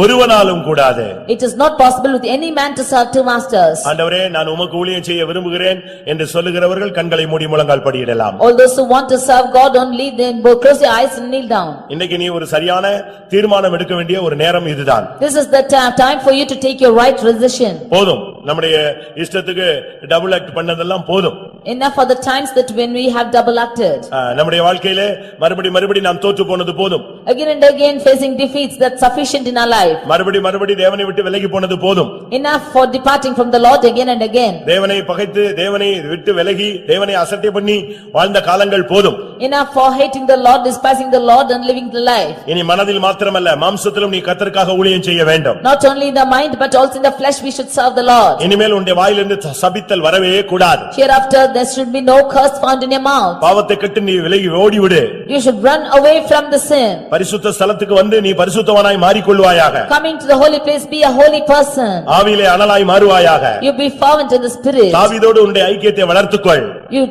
ஒருவனாலும் கூடாது. It is not possible with any man to serve two masters. ஆண்டவரே நான் உமக்கு ஊழியம் செய்ய விரும்புகிறேன் என்று சொல்லுகிறவர்கள் கண்களை மூடி முழங்கால் படியிடலாம். All those who want to serve God only, then close your eyes and kneel down. இன்னைக்கு நீ ஒரு சரியான தீர்மானம் எடுக்க வேண்டிய ஒரு நேரம் இதுதான். This is the time for you to take your right decision. போதும் நம்முடைய இஷ்டத்துக்கு டபுள் ஆக்ட் பண்ணதெல்லாம் போதும். Enough for the times that when we have double acted. நம்முடைய வாழ்க்கையிலே மறுபடி நாம் தோற்று போனது போதும். Again and again facing defeats, that's sufficient in our life. மறுபடி தேவனை விட்டு விலகி போனது போதும். Enough for departing from the Lord again and again. தேவனை பகைத்து தேவனை விட்டு விலகி தேவனை அசட்டை பண்ணி வாழ்ந்த காலங்கள் போதும். Enough for hating the Lord, despising the Lord and living the life. இனி மனதில் மாத்திரமல்ல மாம்சத்திலும் நீ கர்த்தருக்காக ஊழியம் செய்ய வேண்டும். Not only in the mind but also in the flesh we should serve the Lord. இனிமேல் உன்னுடைய வாயிலிருந்து சபித்தல் வரவே கூடாது. Hereafter there should be no curse found in your mouth. பாவத்தை கட்டு நீ விலகி ஓடிவிடு. You should run away from the sin. பரிசுத்த ஸ்தலத்துக்கு வந்து நீ பரிசுத்தவனாய் மாறிக்கொள்வாயாக. Coming to the holy place, be a holy person. ஆவியிலே அனலாய் மாறுவாயாக. You be fervent in the spirit. தாவீதோடு உன்னுடைய ஐக்கியத்தை வளர்த்துக்கொள். You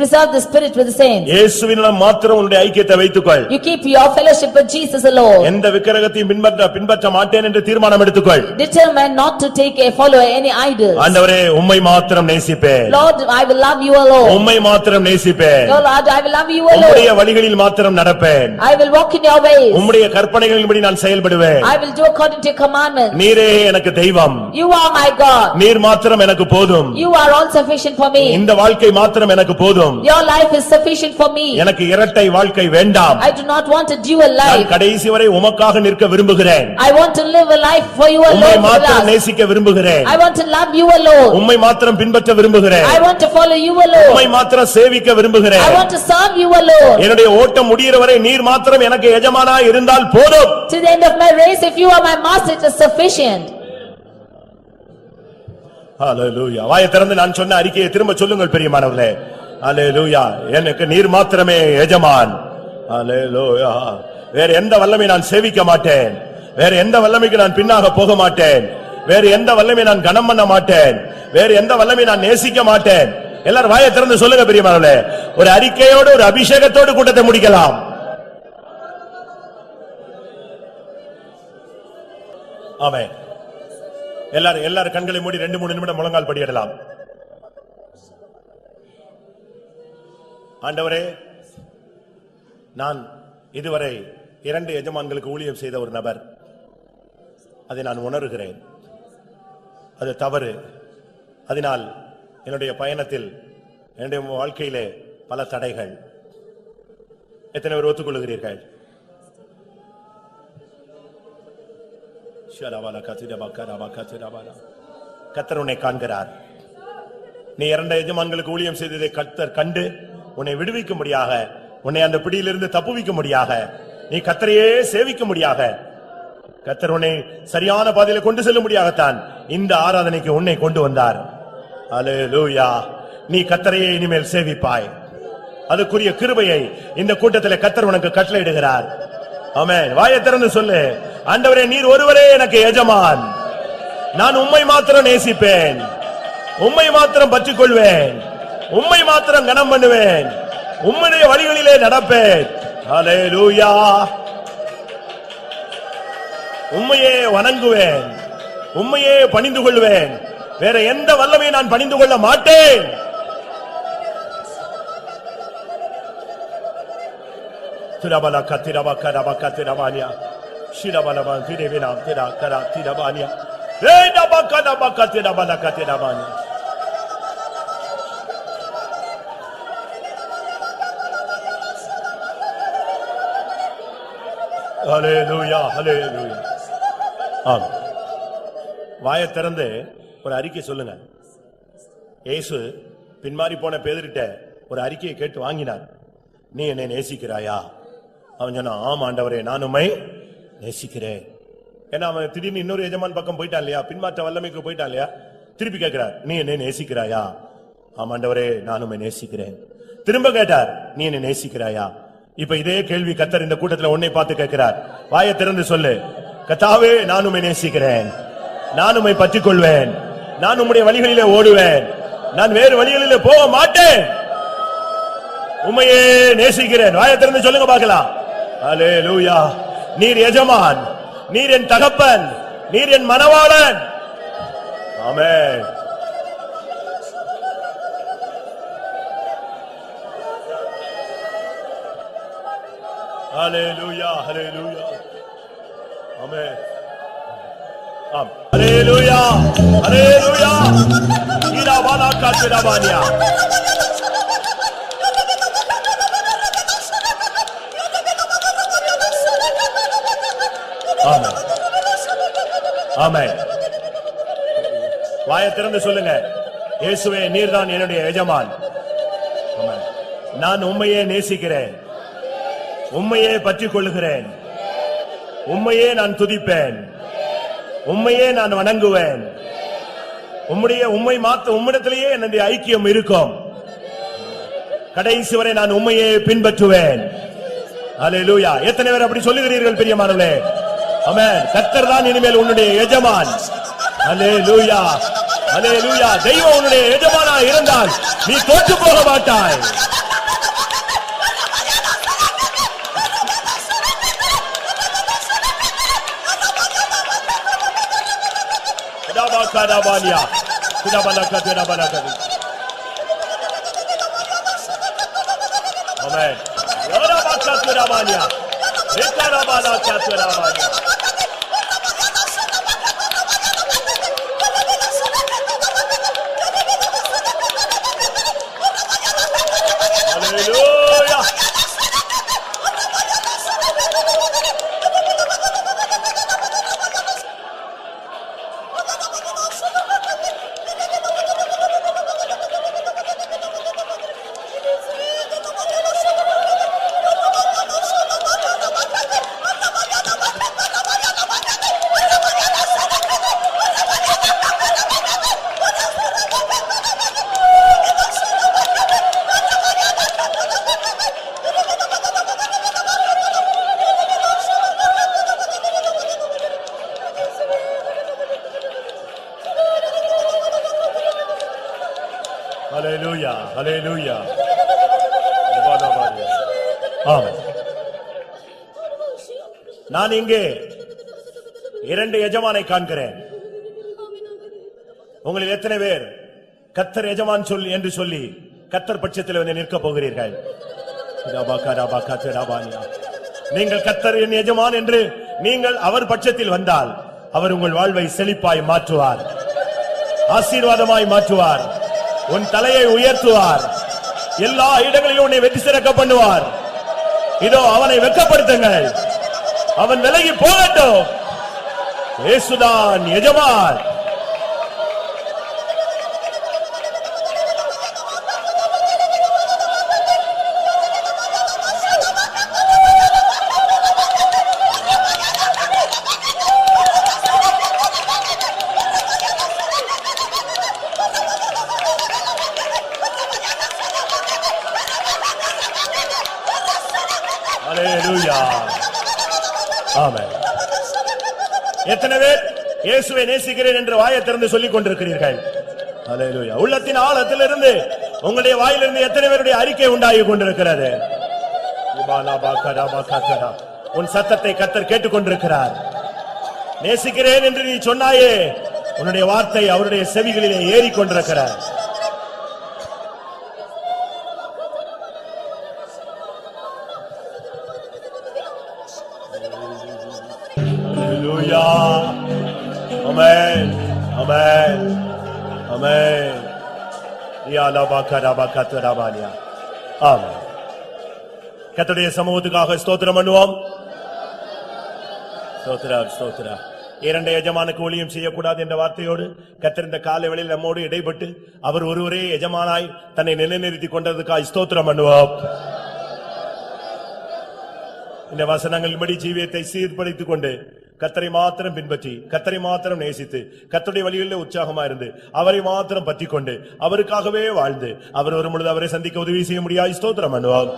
preserve the spirit with the saints. இயேசுவினால் மாத்திரம் உன்னுடைய ஐக்கியத்தை வைத்துக்கொள். You keep your fellowship with Jesus alone. எந்த விக்கிரகத்தையும் பின்பற்ற மாட்டேன் என்று தீர்மானம் எடுத்துக்கொள். Determine not to follow any idols. ஆண்டவரே உம்மை மாத்திரம் நேசிப்பேன். Lord, I will love you alone. உம்மை மாத்திரம் நேசிப்பேன். Lord, I will love you alone. உம்முடைய வழிகளில் மாத்திரம் நடப்பேன். I will walk in your ways. உம்முடைய கற்பனைகளின்படி நான் செயல்படுவேன். I will do according to your commandments. நீரே எனக்கு தெய்வம். You are my God. நீர் மாத்திரம் எனக்கு போதும். You are all sufficient for me. இந்த வாழ்க்கை மாத்திரம் எனக்கு போதும். Your life is sufficient for me. எனக்கு இரட்டை வாழ்க்கை வேண்டாம். I do not want a dual life. நான் கடைசி வரை உமக்காக நிற்க விரும்புகிறேன். I want to live a life for you alone. உம்மை மாத்திரம் நேசிக்க விரும்புகிறேன். I want to love you alone. உம்மை மாத்திரம் பின்பற்ற விரும்புகிறேன். I want to follow you alone. உம்மை மாத்திரம் சேவிக்க விரும்புகிறேன். I want to serve you alone. என்னுடைய ஓட்டம் முடிகிற வரை நீர் மாத்திரம் எனக்கு எஜமானாய் இருந்தால் போதும். To the end of my race, if you are my master, it is sufficient. ஹalleluya. வாயை திறந்து நான் சொன்ன அறிக்கையை திரும்ப சொல்லுங்கள் பிரியமானவர்களே. ஹalleluya. எனக்கு நீர் மாத்திரமே எஜமான். ஹalleluya. வேற எந்த வல்லமை நான் சேவிக்க மாட்டேன். வேற எந்த வல்லமைக்கு நான் பின்னாக போக மாட்டேன். வேற எந்த வல்லமை நான் கனம் பண்ண மாட்டேன். வேற எந்த வல்லமை நான் நேசிக்க மாட்டேன். எல்லாரும் வாயை திறந்து சொல்லுங்க பிரியமானவர்களே. ஒரு அறிக்கையோடு ஒரு அபிஷேகத்தோடு கூட்டத்தை முடிக்கலாம். ஆமென். எல்லாரும் கண்களை மூடி 2-3 நிமிடம் முழங்கால் படியிடலாம். ஆண்டவரே, நான் இதுவரை 2 எஜமான்களுக்கு ஊழியம் செய்த ஒரு நபர். அதை நான் உணர்கிறேன். அது தவறு. அதனால் என்னுடைய பயணத்தில் என்னுடைய வாழ்க்கையிலே பல தடைகள். எத்தனை பேர் ஒத்துக்கொள்கிறீர்கள்? கர்த்தர் உன்னை காண்கிறார். நீ 2 எஜமான்களுக்கு ஊழியம் செய்ததை கர்த்தர் கண்டு உன்னை விடுவிக்கும்படியாக, உன்னை அந்த பிடியிலிருந்து தப்புவிக்கும்படியாக, நீ கர்த்தரையே சேவிக்கும்படியாக, கர்த்தர் உன்னை சரியான பாதையில கொண்டு செல்லும்படியாகத்தான் இந்த ஆராதனைக்கு உன்னை கொண்டு வந்தார். அல்லேலூயா. நீ கர்த்தரையே இனிமேல் சேவிப்பாய். அதுக்குரிய கிருபையை இந்த கூட்டத்திலே கர்த்தர் உனக்கு கட்டளையிடுகிறார். ஆமென். வாயை திறந்து சொல்லு, ஆண்டவரே நீர் ஒருவரே எனக்கு எஜமான். நான் உம்மை மாத்திரம் நேசிப்பேன். உம்மை மாத்திரம் பற்றிக் கொள்வேன். உம்மை மாத்திரம் கனம் பண்ணுவேன். உம்முடைய வழிகளிலே நடப்பேன். அல்லேலூயா. உம்மையே வணங்குவேன். உம்மையே பணிந்து கொள்வேன். வேற எந்த வல்லமையை நான் பணிந்து கொள்ள மாட்டேன். திரபலக திரபகரபக திரபானியா ஷிரபலவ திரவினா திரகர திரபானியா ரேடபகரபக திரபலக திரபானியா. ஹல்லேலூயா ஹல்லேலூயா. ஆம், வாயை திறந்து ஒரு அறிக்கை சொல்லுங்க. இயேசு பின்மாறி போன பேதுருட்ட ஒரு அறிக்கையை கேட்டு வாங்கினார். நீ என்னை நேசிக்கிறாயா? அவன் சொன்னா, ஆம் ஆண்டவரே, நான் உம்மை நேசிக்கிறேன். ஏன்னா அவன் திடீர்னு இன்னொரு எஜமான் பக்கம் போயிட்டான் இல்லையா, பின்மாற்ற வல்லமைக்கு போயிட்டான் இல்லையா. திருப்பி கேட்கிறார், நீ என்னை நேசிக்கிறாயா? ஆம் ஆண்டவரே, நான் உம்மை நேசிக்கிறேன். திரும்ப கேட்டார், நீ என்னை நேசிக்கிறாயா? இப்ப இதே கேள்வி கர்த்தர் இந்த கூட்டத்துல உன்னை பார்த்து கேட்கிறார். வாயை திறந்து சொல்லு, கர்த்தாவே, நான் உம்மை நேசிக்கிறேன், நான் உம்மை பற்றிக் கொள்வேன், நான் உம்முடைய வழிகளிலே ஓடுவேன், நான் வேறு வழிகளிலே போக மாட்டேன், உம்மையே நேசிக்கிறேன். வாயை திறந்து சொல்லுங்க பார்க்கலாம். அல்லேலூயா. நீர் எஜமான், நீர் என் தகப்பன், நீர் என் மணவாளன். ஆமென். ஹல்லேலூயா ஹல்லேலூயா. ஆமென். ஆம். ஹல்லேலூயா ஹல்லேலூயா. ஈராபாலா காத்திராபானியா. ஆமென். ஆமென். வாயை திறந்து சொல்லுங்க, இயேசுவே, நீர்தான் என்னுடைய எஜமான். ஆமென். நான் உம்மையே நேசிக்கிறேன், உம்மையே பற்றிக் கொள்ளுகிறேன், உம்மையே நான் துதிப்பேன், உம்மையே நான் வணங்குவேன், உம்மிடத்திலேயே என்னுடைய ஐக்கியம் இருக்கும், கடைசி வரை நான் உம்மையே பின்பற்றுவேன். அல்லேலூயா. எத்தனை பேர் அப்படி சொல்லுகிறீர்கள் பிரியமானவர்களே? ஆமென். கர்த்தர் தான் இனிமேல் உன்னுடைய எஜமான். அல்லேலூயா அல்லேலூயா. தெய்வம் உன்னுடைய எஜமானா இருந்தால் நீ தோற்று போக மாட்டாய். Kadabalia, Kudabalaka, Kudabalaka. Amen. Yorabaka, Kudabalia, Ekarabalaka, Kudabalia. Hallelujah. Hallelujah, hallelujah. ஆமென். நான் இங்கே இரண்டு எஜமானை காண்கிறேன். உங்களில் எத்தனை பேர் கர்த்தர் எஜமான் என்று சொல்லி கர்த்தர் பட்சத்தில் வந்து நிற்க போகிறீர்கள்? நீங்கள் கர்த்தர் என் எஜமான் என்று நீங்கள் அவர் பட்சத்தில் வந்தால் அவர் உங்கள் வாழ்வை செழிப்பாய் மாற்றுவார், ஆசீர்வாதமாய் மாற்றுவார், உன் தலையை உயர்த்துவார், எல்லா இடங்களிலும் உன்னை வெற்றி சிறக்க பண்ணுவார். இதோ அவனை வெட்கப்படுத்துங்கள், அவன் விலகி போகட்டும். இயேசுதான் எஜமான். Hallelujah. Amen. எத்தனை பேர் இயேசுவை நேசிக்கிறேன் என்று வாயை திறந்து சொல்லிக் கொண்டிருக்கிறீர்கள்? Hallelujah. உள்ளத்தின் ஆழத்திலிருந்து உங்களுடைய வாயிலிருந்து எத்தனை பேருடைய அறிக்கை உண்டாகி கொண்டிருக்கிறது? உன் சத்தத்தை கர்த்தர் கேட்டுக் கொண்டிருக்கிறார். நேசிக்கிறேன் என்று நீ சொன்னாயே, உன்னுடைய வார்த்தை அவருடைய செவிகளிலே ஏறிக்கொண்டிருக்கிறார். Hallelujah. Amen. Amen. Amen. Ya la bakara bakatra bania. Amen. கர்த்தருடைய சமூகத்துக்காக ஸ்தோத்திரம் பண்ணுவோம். ஸ்தோத்திரம். இரண்டு எஜமானுக்கு ஊழியம் செய்யக்கூடாது என்ற வார்த்தையோடு கர்த்தர் இந்த காலை வேளையில் நம்மோடு இடைப்பட்டு அவர் ஒருவரே எஜமானாய் தன்னை நிலைநிறுத்திக் கொண்டதுக்காக ஸ்தோத்திரம் பண்ணுவோம். இந்த வசனங்களின்படி ஜீவியத்தை சீர்படுத்திக் கொண்டு கர்த்தரை மாத்திரம் பின்பற்றி கர்த்தரை மாத்திரம் நேசித்து கர்த்தருடைய வழிகளில் உற்சாகமா இருந்து அவரை மாத்திரம் பற்றிக் கொண்டு அவருக்காகவே வாழ்ந்து அவர் ஒரு பொழுது அவரை சந்திக்க உதவி செய்ய முடியாது. ஸ்தோத்திரம் பண்ணுவோம்.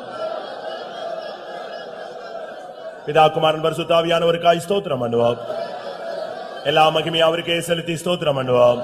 பிதா குமாரன் பரிசுத்த ஆவியானவருக்காய் ஸ்தோத்திரம் பண்ணுவோம். எல்லா மகிமையும் அவருக்கே செலுத்தி ஸ்தோத்திரம் பண்ணுவோம்.